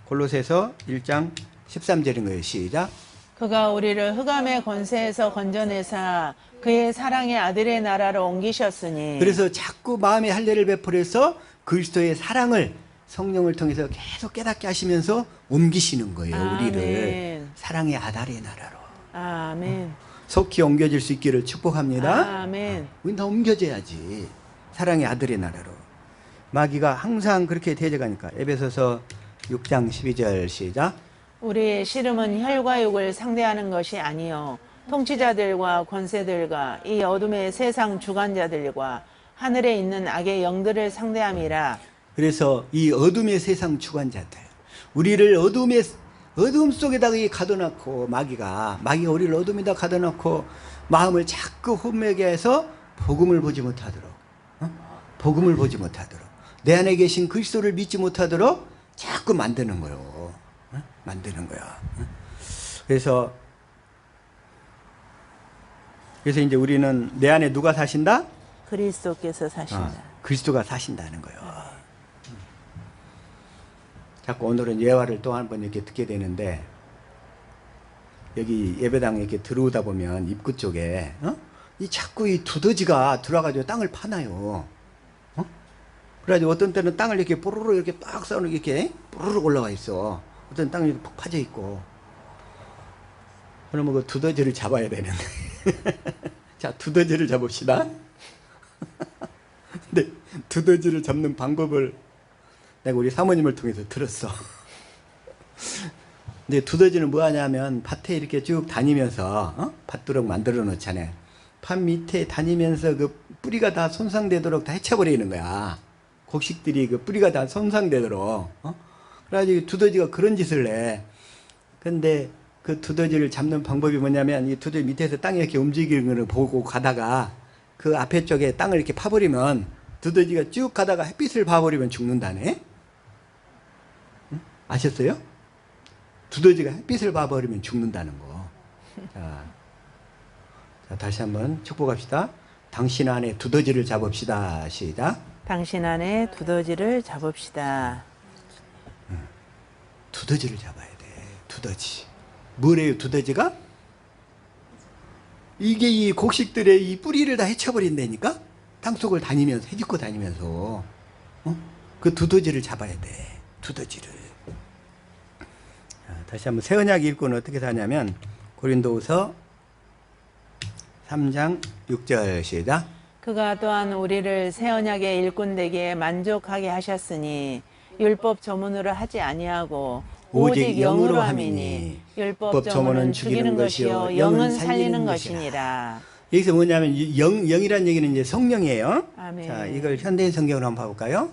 골로새서 1장 13절인 거예요. 시작. 그가 우리를 흑암의 권세에서 건져내사 그의 사랑의 아들의 나라로 옮기셨으니. 그래서 자꾸 마음의 할례를 베풀어서 그리스도의 사랑을 성령을 통해서 계속 깨닫게 하시면서 옮기시는 거예요. 우리를 아멘. 사랑의 아들의 나라로. 아멘. 속히 옮겨질 수 있기를 축복합니다. 아멘. 우린 다 옮겨져야지. 사랑의 아들의 나라로. 마귀가 항상 그렇게 대적하니까. 에베소서 6장 12절 시작. 우리의 씨름은 혈과 육을 상대하는 것이 아니요 통치자들과 권세들과 이 어둠의 세상 주관자들과 하늘에 있는 악의 영들을 상대함이라. 그래서 이 어둠의 세상 주관자들, 우리를 어둠 속에다가 가둬놓고 마귀가 우리를 어둠에다 가둬놓고 마음을 자꾸 혼미하게 해서 복음을 보지 못하도록, 복음을 보지 못하도록, 내 안에 계신 그리스도를 믿지 못하도록 자꾸 만드는 거요. 만드는 거야. 그래서 이제 우리는 내 안에 누가 사신다? 그리스도께서 사신다. 그리스도가 사신다는 거예요. 자꾸 오늘은 예화를 또 한 번 이렇게 듣게 되는데, 여기 예배당에 이렇게 들어오다 보면 입구 쪽에 자꾸 이 두더지가 들어와가지고 땅을 파나요. 그래가지고 어떤 때는 땅을 이렇게 뽀로로 이렇게 딱 쌓아놓고 이렇게 뽀로로 올라와 있어. 어떤 땅이 이렇게 푹 파져 있고. 그러면 그 두더지를 잡아야 되는데. 자, 두더지를 잡읍시다. 근데 두더지를 잡는 방법을 내가 우리 사모님을 통해서 들었어. 근데 두더지는 뭐 하냐면 밭에 이렇게 쭉 다니면서 밭두럭 만들어 놓잖아요. 밭 밑에 다니면서 그 뿌리가 다 손상되도록 다 해쳐버리는 거야. 곡식들이 그 뿌리가 다 손상되도록. 그래가지고 두더지가 그런 짓을 해. 근데 그 두더지를 잡는 방법이 뭐냐면 이 두더지 밑에서 땅이 이렇게 움직이는 걸 보고 가다가 그 앞에 쪽에 땅을 이렇게 파버리면 두더지가 쭉 가다가 햇빛을 봐버리면 죽는다네. 아셨어요? 두더지가 햇빛을 봐버리면 죽는다는 거. 자, 다시 한번 축복합시다. 당신 안에 두더지를 잡읍시다. 시작. 당신 안에 두더지를 잡읍시다. 두더지를 잡아야 돼. 두더지. 뭐래요, 두더지가? 이게 이 곡식들의 이 뿌리를 다 헤쳐버린다니까? 땅속을 다니면서, 헤집고 다니면서. 그 두더지를 잡아야 돼. 두더지를. 다시 한번 새 언약 일꾼은 어떻게 사냐면, 고린도후서 3장 6절 시작. 그가 또한 우리를 새 언약의 일꾼 되기에 만족하게 하셨으니 율법 조문으로 하지 아니하고 오직 영으로 함이니 율법 조문은 죽이는 것이요 영은 살리는 것이니라. 여기서 뭐냐면 영이란 얘기는 이제 성령이에요. 아멘. 자, 이걸 현대인 성경으로 한번 봐볼까요?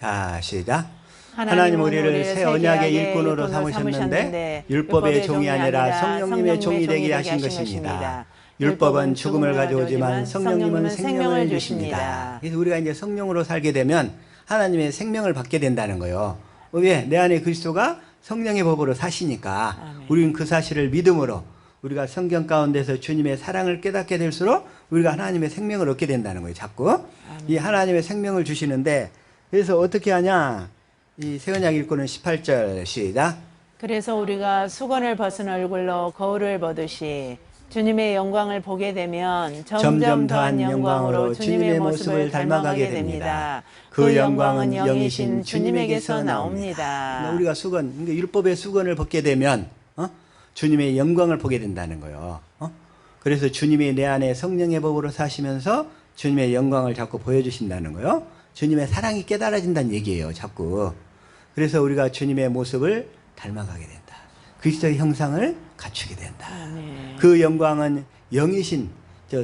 자, 시작. 하나님 우리를 새 언약의 일꾼으로 삼으셨는데 율법의 종이 아니라 성령님의 종이 되게 하신 것입니다. 율법은 죽음을 가져오지만 성령님은 생명을 주십니다. 그래서 우리가 이제 성령으로 살게 되면 하나님의 생명을 받게 된다는 거예요. 왜? 내 안에 그리스도가 성령의 법으로 사시니까. 아멘. 우리는 그 사실을 믿음으로 우리가 성경 가운데서 주님의 사랑을 깨닫게 될수록 우리가 하나님의 생명을 얻게 된다는 거예요. 자꾸 아멘. 이 하나님의 생명을 주시는데, 그래서 어떻게 하냐? 이 새 언약 일꾼은 18절 시작. 그래서 우리가 수건을 벗은 얼굴로 거울을 보듯이 주님의 영광을 보게 되면 점점 더한 영광으로 주님의 모습을 닮아가게 됩니다. 그 영광은 영이신 주님에게서 나옵니다. 우리가 수건, 그러니까 율법의 수건을 벗게 되면 주님의 영광을 보게 된다는 거예요. 그래서 주님이 내 안에 성령의 법으로 사시면서 주님의 영광을 자꾸 보여주신다는 거예요. 주님의 사랑이 깨달아진다는 얘기예요. 자꾸. 그래서 우리가 주님의 모습을 닮아가게 된다. 그리스도의 형상을 갖추게 된다. 아멘. 그 영광은 영이신,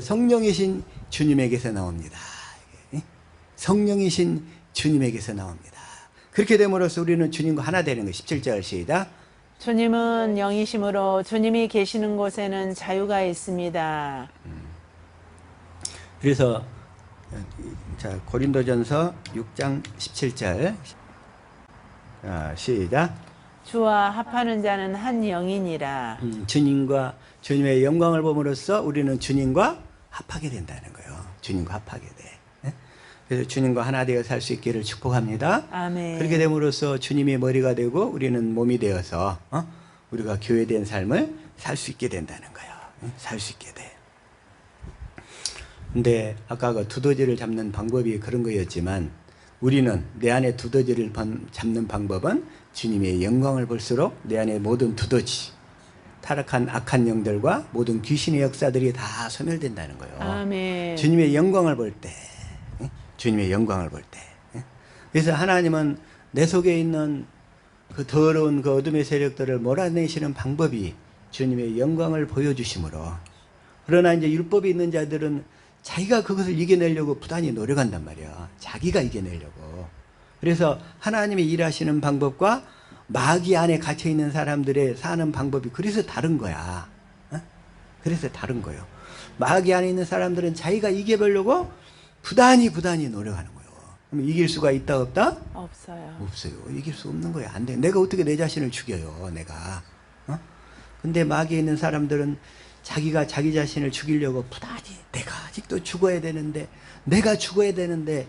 성령이신 주님에게서 나옵니다. 성령이신 주님에게서 나옵니다. 그렇게 됨으로써 우리는 주님과 하나 되는 거예요. 17절 시작. 주님은 영이심으로 주님이 계시는 곳에는 자유가 있습니다. 그래서 자, 고린도전서 6장 17절 시작. 주와 합하는 자는 한 영이니라. 주님과 주님의 영광을 봄으로써 우리는 주님과 합하게 된다는 거예요. 주님과 합하게 돼. 그래서 주님과 하나 되어 살 수 있기를 축복합니다. 아멘. 그렇게 됨으로써 주님이 머리가 되고 우리는 몸이 되어서 우리가 교회된 삶을 살 수 있게 된다는 거예요. 살 수 있게 돼. 근데 아까 그 두더지를 잡는 방법이 그런 거였지만, 우리는 내 안에 두더지를 잡는 방법은 주님의 영광을 볼수록 내 안에 모든 두더지, 타락한 악한 영들과 모든 귀신의 역사들이 다 소멸된다는 거예요. 아멘. 주님의 영광을 볼 때, 주님의 영광을 볼 때. 그래서 하나님은 내 속에 있는 그 더러운 그 어둠의 세력들을 몰아내시는 방법이 주님의 영광을 보여주심으로. 그러나 이제 율법이 있는 자들은 자기가 그것을 이겨내려고 부단히 노력한단 말이야. 자기가 이겨내려고. 그래서 하나님이 일하시는 방법과 마귀 안에 갇혀있는 사람들의 사는 방법이 그래서 다른 거야. 그래서 다른 거예요. 마귀 안에 있는 사람들은 자기가 이겨보려고 부단히 노력하는 거예요. 그럼 이길 수가 있다 없다? 없어요. 없어요. 이길 수 없는 거야. 안 돼. 내가 어떻게 내 자신을 죽여요. 내가. 근데 마귀에 있는 사람들은 자기가 자기 자신을 죽이려고 부단히 내가 아직도 죽어야 되는데, 내가 죽어야 되는데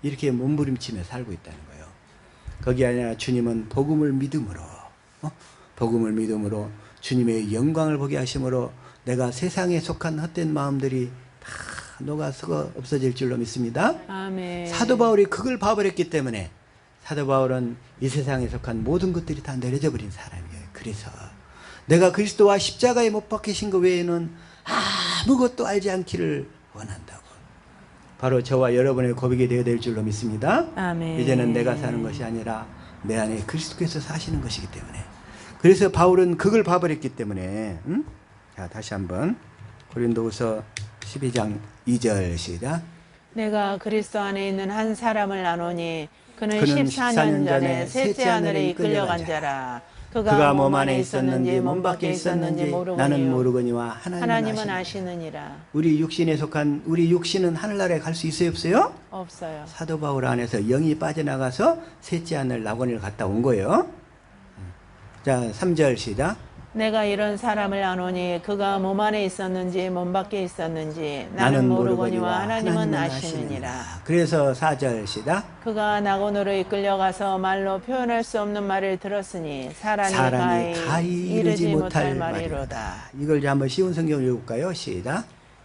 이렇게 몸부림치며 살고 있다는 거예요. 거기 아니라 주님은 복음을 믿음으로, 복음을 믿음으로 주님의 영광을 보게 하심으로 내가 세상에 속한 헛된 마음들이 다 녹아 썩어 없어질 줄로 믿습니다. 아멘. 사도 바울이 그걸 봐버렸기 때문에 사도 바울은 이 세상에 속한 모든 것들이 다 내려져 버린 사람이에요. 그래서 내가 그리스도와 십자가에 못 박히신 것 외에는 아무것도 알지 않기를 원한다고. 바로 저와 여러분의 고백이 되어야 될 줄로 믿습니다. 아멘. 이제는 내가 사는 것이 아니라 내 안에 그리스도께서 사시는 것이기 때문에. 그래서 바울은 그걸 봐버렸기 때문에. 자, 다시 한번 고린도후서 12장 2절 시작. 내가 그리스도 안에 있는 한 사람을 아노니 그는 14년 14년 전에 셋째 하늘에 이끌려간 자라. 그가 몸 안에 있었는지 몸 밖에 있었는지 나는 모르거니와 모르거니와 하나님은 아시느니라. 우리 육신에 속한 우리 육신은 하늘나라에 갈 수 있어요, 없어요? 없어요. 사도 바울 안에서 영이 빠져나가서 셋째 하늘 낙원을 갔다 온 거예요. 자, 3절 시작. 내가 이런 사람을 아노니 그가 몸 안에 있었는지 몸 밖에 있었는지 나는 모르거니와 하나님은 아시느니라. 그래서 4절 시작. 그가 낙원으로 이끌려가서 말로 표현할 수 없는 말을 들었으니 사람이 가히 이르지 못할 말이로다. 이걸 이제 한번 쉬운 성경을 읽을까요? 시작.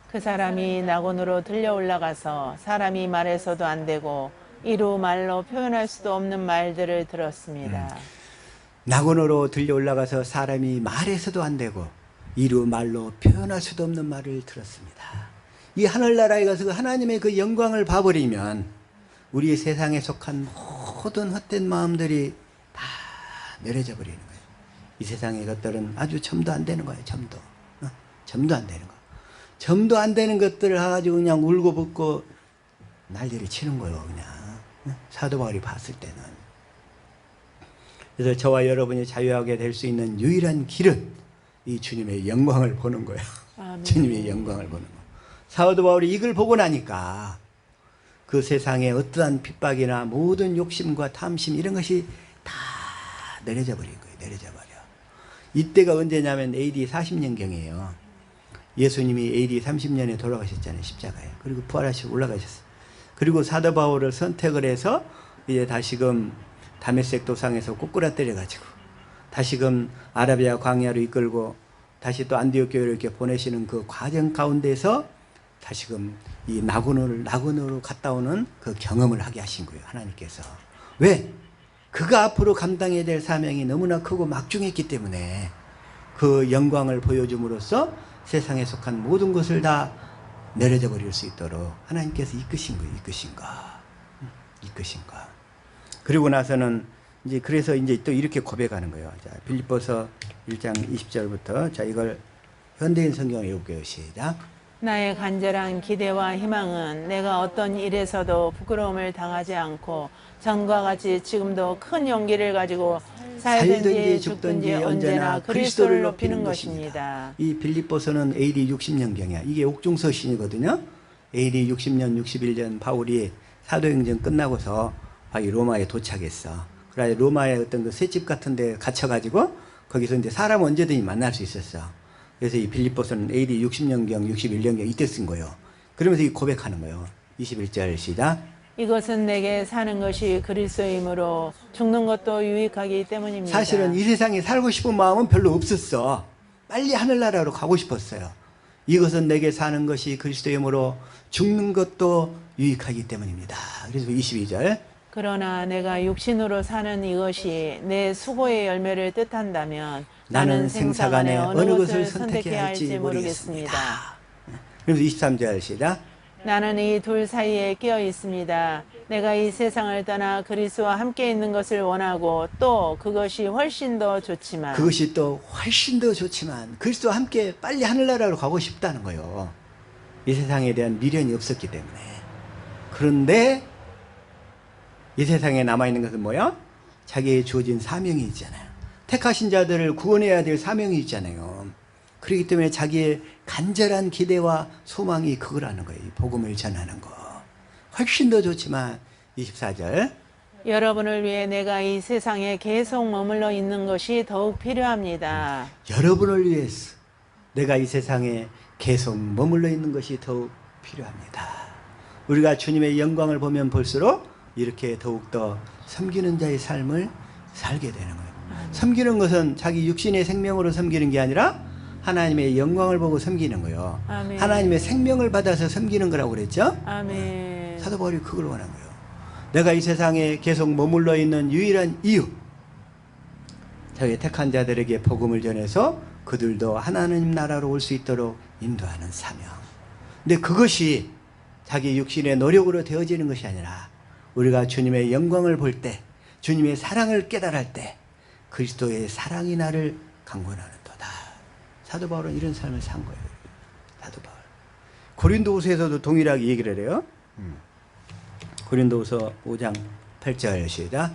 그 사람이 낙원으로 들려 올라가서 사람이 말해서도 안 되고 이루 말로 표현할 수도 없는 말들을 들었습니다. 낙원으로 들려 올라가서 사람이 말해서도 안 되고 이루 말로 표현할 수도 없는 말을 들었습니다. 이 하늘나라에 가서 하나님의 그 영광을 봐버리면 우리 세상에 속한 모든 헛된 마음들이 다 내려져 버리는 거예요. 이 세상의 것들은 아주 점도 안 되는 거예요. 점도 안 되는 거. 점도 안 되는 것들을 가지고 그냥 울고 붓고 난리를 치는 거예요. 그냥 사도 바울이 봤을 때는. 그래서 저와 여러분이 자유하게 될 수 있는 유일한 길은 이 주님의 영광을 보는 거예요. 아멘. 주님의 영광을 보는 거. 사도 바울이 이걸 보고 나니까 그 세상에 어떠한 핍박이나 모든 욕심과 탐심 이런 것이 다 내려져 버린 거예요. 내려져 버려. 이때가 언제냐면 AD 40년경이에요. 예수님이 AD 30년에 돌아가셨잖아요. 십자가에. 그리고 부활하시고 올라가셨어요. 그리고 사도 바울을 선택을 해서 이제 다시금 다메섹 도상에서 꼬꾸라뜨려 가지고 다시금 아라비아 광야로 이끌고 다시 또 안디옥 교회를 이렇게 보내시는 그 과정 가운데서 다시금 이 낙원으로 갔다 오는 그 경험을 하게 하신 거예요. 하나님께서. 왜? 그가 앞으로 감당해야 될 사명이 너무나 크고 막중했기 때문에 그 영광을 보여줌으로써 세상에 속한 모든 것을 다 내려져 버릴 수 있도록 하나님께서 이끄신 거예요. 이끄신 거. 그리고 나서는 이제 그래서 이제 또 이렇게 고백하는 거예요. 자, 빌립보서 1장 20절부터 자 이걸 현대인 성경을 읽을게요. 시작. 나의 간절한 기대와 희망은 내가 어떤 일에서도 부끄러움을 당하지 않고 전과 같이 지금도 큰 용기를 가지고 살든지 죽든지 언제나 그리스도를 높이는 것입니다. 이 빌립보서는 AD 60년경이야. 이게 옥중서 신이거든요. AD 60년, 61년 바울이 사도행전 끝나고서 로마에 도착했어. 그래 로마의 어떤 그 셋집 같은 데 갇혀가지고 거기서 이제 사람 언제든지 만날 수 있었어. 그래서 이 빌립보서는 AD 60년경, 61년경 이때 쓴 거예요. 그러면서 이 고백하는 거예요. 21절 시작. 이것은 내게 사는 것이 그리스도이므로 죽는 것도 유익하기 때문입니다. 사실은 이 세상에 살고 싶은 마음은 별로 없었어. 빨리 하늘나라로 가고 싶었어요. 이것은 내게 사는 것이 그리스도이므로 죽는 것도 유익하기 때문입니다. 그래서 22절. 그러나 내가 육신으로 사는 이것이 내 수고의 열매를 뜻한다면 나는 생사간에 어느 것을 선택해야 할지 모르겠습니다. 그래서 23절 시작. 나는 이 둘 사이에 끼어 있습니다. 내가 이 세상을 떠나 그리스도와 함께 있는 것을 원하고 또 그것이 훨씬 더 좋지만 그리스도와 함께 빨리 하늘나라로 가고 싶다는 거예요. 이 세상에 대한 미련이 없었기 때문에. 그런데 이 세상에 남아있는 것은 뭐야? 자기의 주어진 사명이 있잖아요. 택하신 자들을 구원해야 될 사명이 있잖아요. 그렇기 때문에 자기의 간절한 기대와 소망이 그거라는 거예요. 복음을 전하는 거. 훨씬 더 좋지만 24절. 여러분을 위해 내가 이 세상에 계속 머물러 있는 것이 더욱 필요합니다. 여러분을 위해서 내가 이 세상에 계속 머물러 있는 것이 더욱 필요합니다. 우리가 주님의 영광을 보면 볼수록 이렇게 더욱더 섬기는 자의 삶을 살게 되는 거예요. 섬기는 것은 자기 육신의 생명으로 섬기는 게 아니라 하나님의 영광을 보고 섬기는 거예요. 아멘. 하나님의 생명을 받아서 섬기는 거라고 그랬죠? 아멘. 사도 바울이 그걸 원한 거예요. 내가 이 세상에 계속 머물러 있는 유일한 이유, 자기 택한 자들에게 복음을 전해서 그들도 하나님 나라로 올 수 있도록 인도하는 사명. 근데 그것이 자기 육신의 노력으로 되어지는 것이 아니라 우리가 주님의 영광을 볼 때, 주님의 사랑을 깨달을 때 그리스도의 사랑이 나를 강권하는 도다. 사도 바울은 이런 삶을 산 거예요. 사도 바울. 고린도후서에서도 동일하게 얘기를 해요. 고린도후서 5장 8절 시작.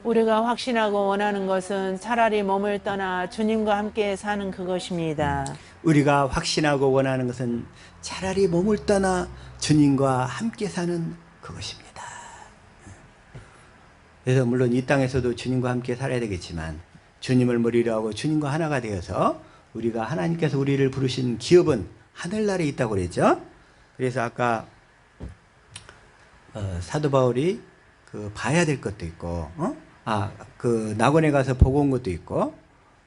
우리가 확신하고 원하는 것은 차라리 몸을 떠나 주님과 함께 사는 그것입니다. 우리가 확신하고 원하는 것은 차라리 몸을 떠나 주님과 함께 사는 그것입니다. 그래서 물론 이 땅에서도 주님과 함께 살아야 되겠지만 주님을 머리로 하고 주님과 하나가 되어서 우리가 하나님께서 우리를 부르신 기업은 하늘나라에 있다고 그랬죠. 그래서 아까 사도 바울이 그 봐야 될 것도 있고, 그 낙원에 가서 보고 온 것도 있고,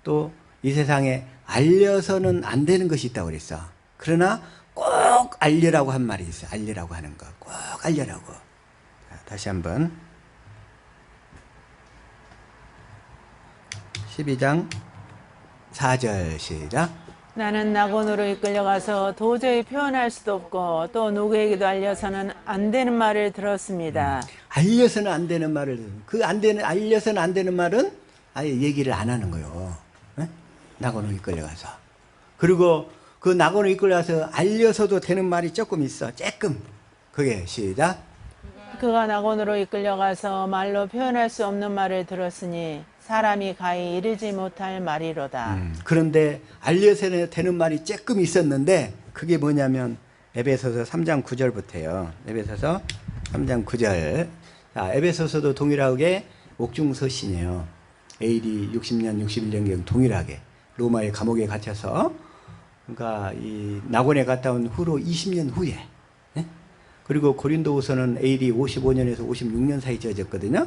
또 이 세상에 알려서는 안 되는 것이 있다고 그랬어. 그러나 꼭 알려라고 한 말이 있어. 알려라고 하는 거. 꼭 알려라고. 자, 다시 한번 12장 4절 시작. 나는 낙원으로 이끌려가서 도저히 표현할 수도 없고 또 누구에게도 알려서는 안 되는 말을 들었습니다. 알려서는 안 되는 말을, 알려서는 안 되는 말은 아예 얘기를 안 하는 거요. 낙원으로 이끌려가서. 그리고 그 낙원으로 이끌려가서 알려서도 되는 말이 조금 있어. 조금. 그게 시작. 그가 낙원으로 이끌려가서 말로 표현할 수 없는 말을 들었으니 사람이 가히 이르지 못할 말이로다. 그런데 알려서는 되는 말이 조금 있었는데 그게 뭐냐면 에베소서 3장 9절부터요. 에베소서 3장 9절. 자, 에베소서도 동일하게 옥중서신이에요. AD 60년, 61년경 동일하게 로마의 감옥에 갇혀서, 그러니까 이 낙원에 갔다 온 후로 20년 후에, 그리고 고린도후서는 AD 55년에서 56년 사이 지어졌거든요.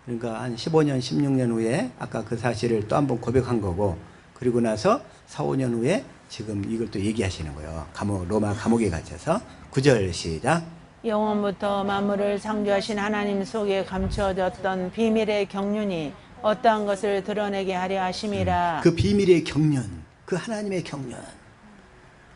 그러니까 한 15년, 16년 후에 아까 그 사실을 또 한 번 고백한 거고, 그리고 나서 4, 5년 후에 지금 이걸 또 얘기하시는 거예요. 로마 감옥에 갇혀서. 9절 시작. 영원부터 만물을 창조하신 하나님 속에 감추어졌던 비밀의 경륜이 어떠한 것을 드러내게 하려 하심이라. 그 비밀의 경륜, 그 하나님의 경륜.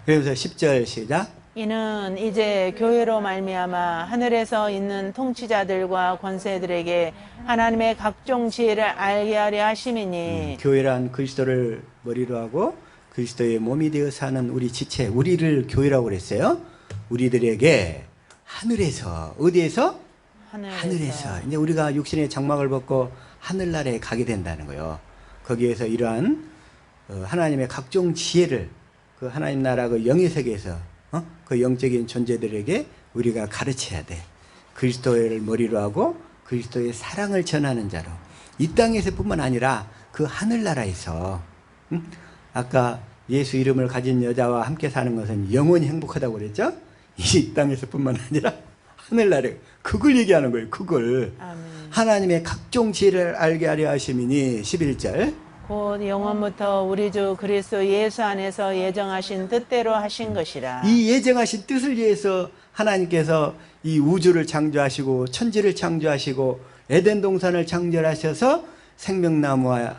그래서 10절 시작. 이는 이제 교회로 말미암아 하늘에서 있는 통치자들과 권세들에게 하나님의 각종 지혜를 알게 하려 하심이니. 교회란 그리스도를 머리로 하고 그리스도의 몸이 되어 사는 우리 지체, 우리를 교회라고 그랬어요. 우리들에게 하늘에서, 어디에서? 하늘에서. 이제 우리가 육신의 장막을 벗고 하늘나라에 가게 된다는 거예요. 거기에서 이러한 하나님의 각종 지혜를 그 하나님 나라 그 영의 세계에서 그 영적인 존재들에게 우리가 가르쳐야 돼. 그리스도를 머리로 하고 그리스도의 사랑을 전하는 자로. 이 땅에서뿐만 아니라 그 하늘나라에서. 아까 예수 이름을 가진 여자와 함께 사는 것은 영원히 행복하다고 그랬죠? 이 땅에서뿐만 아니라 하늘나라에. 그걸 얘기하는 거예요. 그걸. 아멘. 하나님의 각종 지혜를 알게 하려 하심이니. 11절. 곧 영원부터 우리 주 그리스도 예수 안에서 예정하신 뜻대로 하신 것이라. 이 예정하신 뜻을 위해서 하나님께서 이 우주를 창조하시고 천지를 창조하시고 에덴 동산을 창조하셔서 생명나무와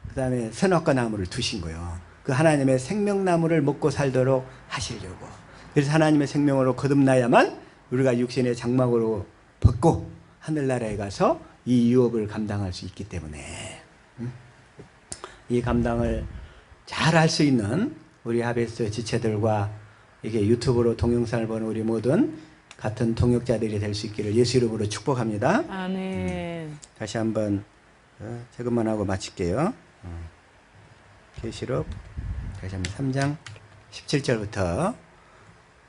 그 다음에 선악과 나무를 두신 거예요. 그 하나님의 생명나무를 먹고 살도록 하시려고. 그래서 하나님의 생명으로 거듭나야만 우리가 육신의 장막으로 벗고 하늘나라에 가서 이 유업을 감당할 수 있기 때문에, 이 감당을 잘 할 수 있는 우리 하베스 지체들과 이게 유튜브로 동영상을 보는 우리 모든 같은 동역자들이 될 수 있기를 예수 이름으로 축복합니다. 아멘. 다시 한번 제것만 하고 마칠게요. 계시록 다시 한번 3장 17절부터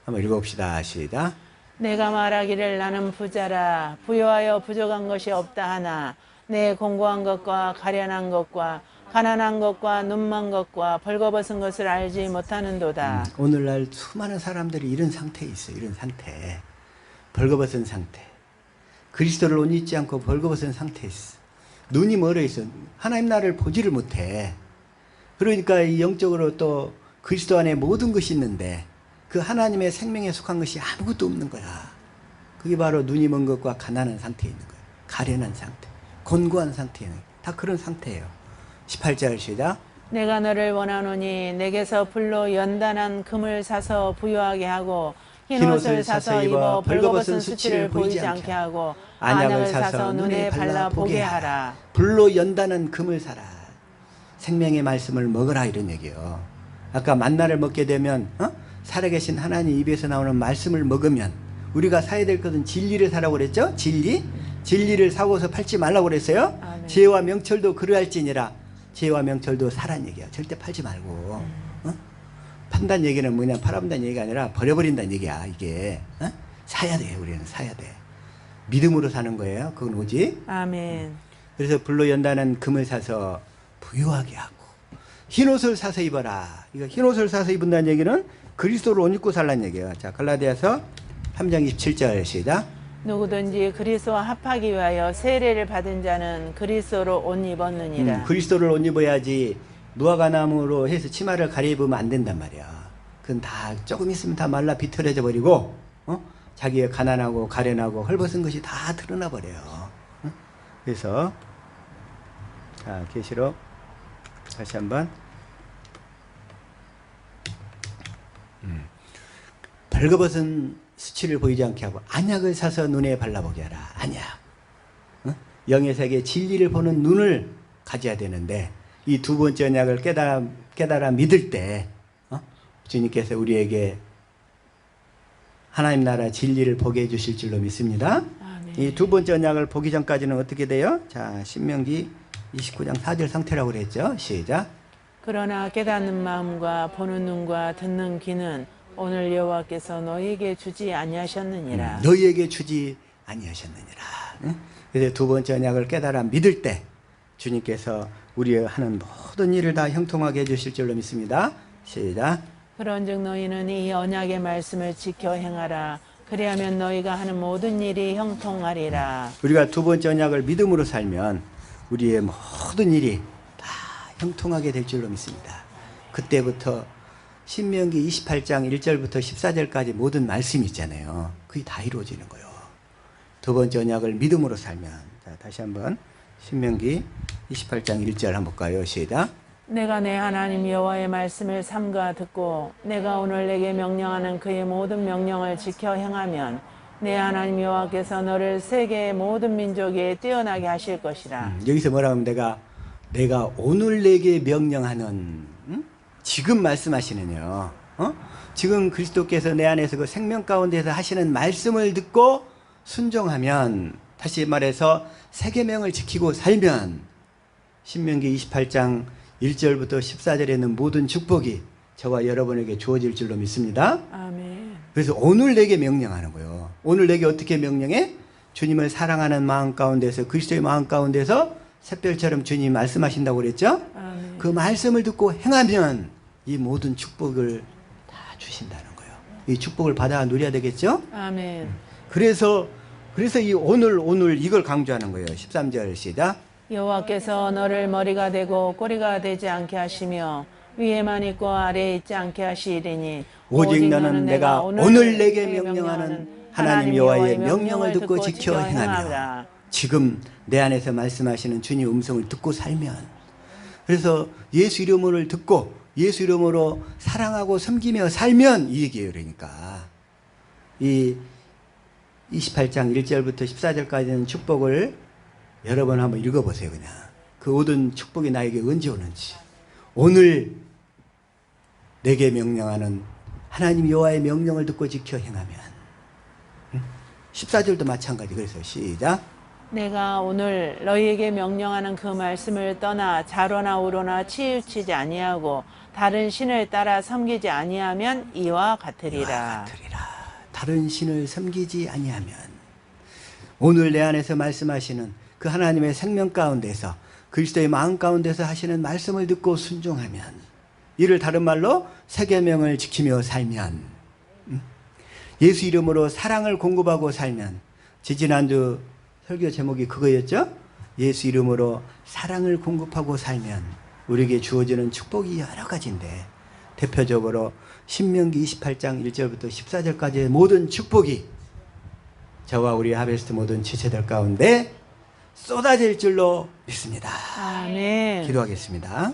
한번 읽어봅시다. 시작. 내가 말하기를 나는 부자라 부여하여 부족한 것이 없다 하나 내 공고한 것과 가련한 것과 가난한 것과 눈먼 것과 벌거벗은 것을 알지 못하는도다. 오늘날 수많은 사람들이 이런 상태에 있어요. 이런 상태. 벌거벗은 상태. 그리스도를 옷 입지 않고 벌거벗은 상태에 있어. 눈이 멀어 있어. 하나님 나라를 보지를 못해. 그러니까 이 영적으로 또 그리스도 안에 모든 것이 있는데 그 하나님의 생명에 속한 것이 아무것도 없는 거야. 그게 바로 눈이 먼 것과 가난한 상태에 있는 거야. 가련한 상태, 곤고한 상태에 다 그런 상태예요. 18절 시작. 내가 너를 원하노니 내게서 불로 연단한 금을 사서 부유하게 하고 흰 옷을 사서 입어 벌거벗은 수치를 보이지 않게 하고 안약을 사서 눈에 발라 보게 하라. 불로 연단한 금을 사라. 생명의 말씀을 먹으라 이런 얘기예요. 아까 만나를 먹게 되면 살아계신 하나님 입에서 나오는 말씀을 먹으면 우리가 사야 될 것은 진리를 사라고 그랬죠? 진리를 사고서 팔지 말라고 그랬어요. 아멘. 지혜와 명철도 그러할지니라. 지혜와 명철도 사란 얘기야. 절대 팔지 말고. 판단 얘기는 뭐냐, 팔아본다는 얘기가 아니라 버려버린다는 얘기야. 이게 사야 돼. 우리는 사야 돼. 믿음으로 사는 거예요. 그건 오직. 아멘. 그래서 불로 연다는 금을 사서 부유하게 하고 흰옷을 사서 입어라. 이거 흰옷을 사서 입은다는 얘기는 그리스도를 옷 입고 살라는 얘기예요. 자, 갈라디아서 3장 27절 시작. 누구든지 그리스도와 합하기 위하여 세례를 받은 자는 그리스도로 옷 입었느니라. 그리스도를 옷 입어야지 무화과나무로 해서 치마를 가려입으면 안 된단 말이야. 그건 다 조금 있으면 다 말라 비틀어져 버리고 자기의 가난하고 가련하고 헐벗은 것이 다 드러나 버려요. 그래서 자, 계시록 다시 한번 벌거벗은 수치를 보이지 않게 하고 안약을 사서 눈에 발라보게 하라. 안약. 영의 세계 진리를 보는 눈을 가져야 되는데 이 두 번째 언약을 깨달아 믿을 때 주님께서 우리에게 하나님 나라 진리를 보게 해주실 줄로 믿습니다. 이 두 번째 언약을 보기 전까지는 어떻게 돼요? 자, 신명기 29장 4절 상태라고 그랬죠. 시작. 그러나 깨닫는 마음과 보는 눈과 듣는 귀는 오늘 여호와께서 너희에게 주지 아니하셨느니라. 너희에게 주지 아니하셨느니라. 그래서 두 번째 언약을 깨달아 믿을 때 주님께서 우리의 하는 모든 일을 다 형통하게 해주실 줄로 믿습니다. 시작. 그런즉 너희는 이 언약의 말씀을 지켜 행하라. 그리하면 너희가 하는 모든 일이 형통하리라. 우리가 두 번째 언약을 믿음으로 살면 우리의 모든 일이 다 형통하게 될 줄로 믿습니다. 그때부터 신명기 28장 1절부터 14절까지 모든 말씀이 있잖아요. 그게 다 이루어지는 거예요. 두 번째 언약을 믿음으로 살면. 자, 다시 한번 신명기 28장 1절 한번 볼까요? 시작. 내가 내 하나님 여호와의 말씀을 삼가 듣고 내가 오늘 내게 명령하는 그의 모든 명령을 지켜 행하면 내 하나님 여호와께서 너를 세계의 모든 민족에 뛰어나게 하실 것이라. 여기서 뭐라고 하면 내가 오늘 내게 명령하는 지금 말씀하시는요. 지금 그리스도께서 내 안에서 그 생명 가운데서 하시는 말씀을 듣고 순종하면, 다시 말해서 세 계명을 지키고 살면 신명기 28장 1절부터 14절에 있는 모든 축복이 저와 여러분에게 주어질 줄로 믿습니다. 아멘. 그래서 오늘 내게 명령하는 거예요. 오늘 내게 어떻게 명령해? 주님을 사랑하는 마음 가운데서, 그리스도의 마음 가운데서 샛별처럼 주님이 말씀하신다고 그랬죠? 아멘. 그 말씀을 듣고 행하면 이 모든 축복을 다 주신다는 거예요. 이 축복을 받아 누려야 되겠죠? 아멘. 그래서 이 오늘 이걸 강조하는 거예요. 13절 시작. 여호와께서 너를 머리가 되고 꼬리가 되지 않게 하시며 위에만 있고 아래에 있지 않게 하시리니 오직 너는 내가 오늘 내게 명령하는 하나님 여호와의 명령을 듣고 지켜 행하며. 지금 내 안에서 말씀하시는 주님 음성을 듣고 살면, 그래서 예수 이름을 듣고 예수 이름으로 사랑하고 섬기며 살면 이 얘기예요. 그러니까 이 28장 1절부터 14절까지는 축복을 여러 번 한번 읽어보세요. 그냥 그 모든 축복이 나에게 언제 오는지, 오늘 내게 명령하는 하나님 여호와의 명령을 듣고 지켜 행하면. 14절도 마찬가지. 그래서 시작. 내가 오늘 너희에게 명령하는 그 말씀을 떠나 좌로나 우로나 치우치지 아니하고 다른 신을 따라 섬기지 아니하면 이와 같으리라. 다른 신을 섬기지 아니하면. 오늘 내 안에서 말씀하시는 그 하나님의 생명 가운데서, 그리스도의 마음 가운데서 하시는 말씀을 듣고 순종하면, 이를 다른 말로 세 계명을 지키며 살면, 예수 이름으로 사랑을 공급하고 살면. 지지난주 설교 제목이 그거였죠? 예수 이름으로 사랑을 공급하고 살면 우리에게 주어지는 축복이 여러 가지인데, 대표적으로 신명기 28장 1절부터 14절까지의 모든 축복이 저와 우리 하베스트 모든 지체들 가운데 쏟아질 줄로 믿습니다. 아멘. 기도하겠습니다.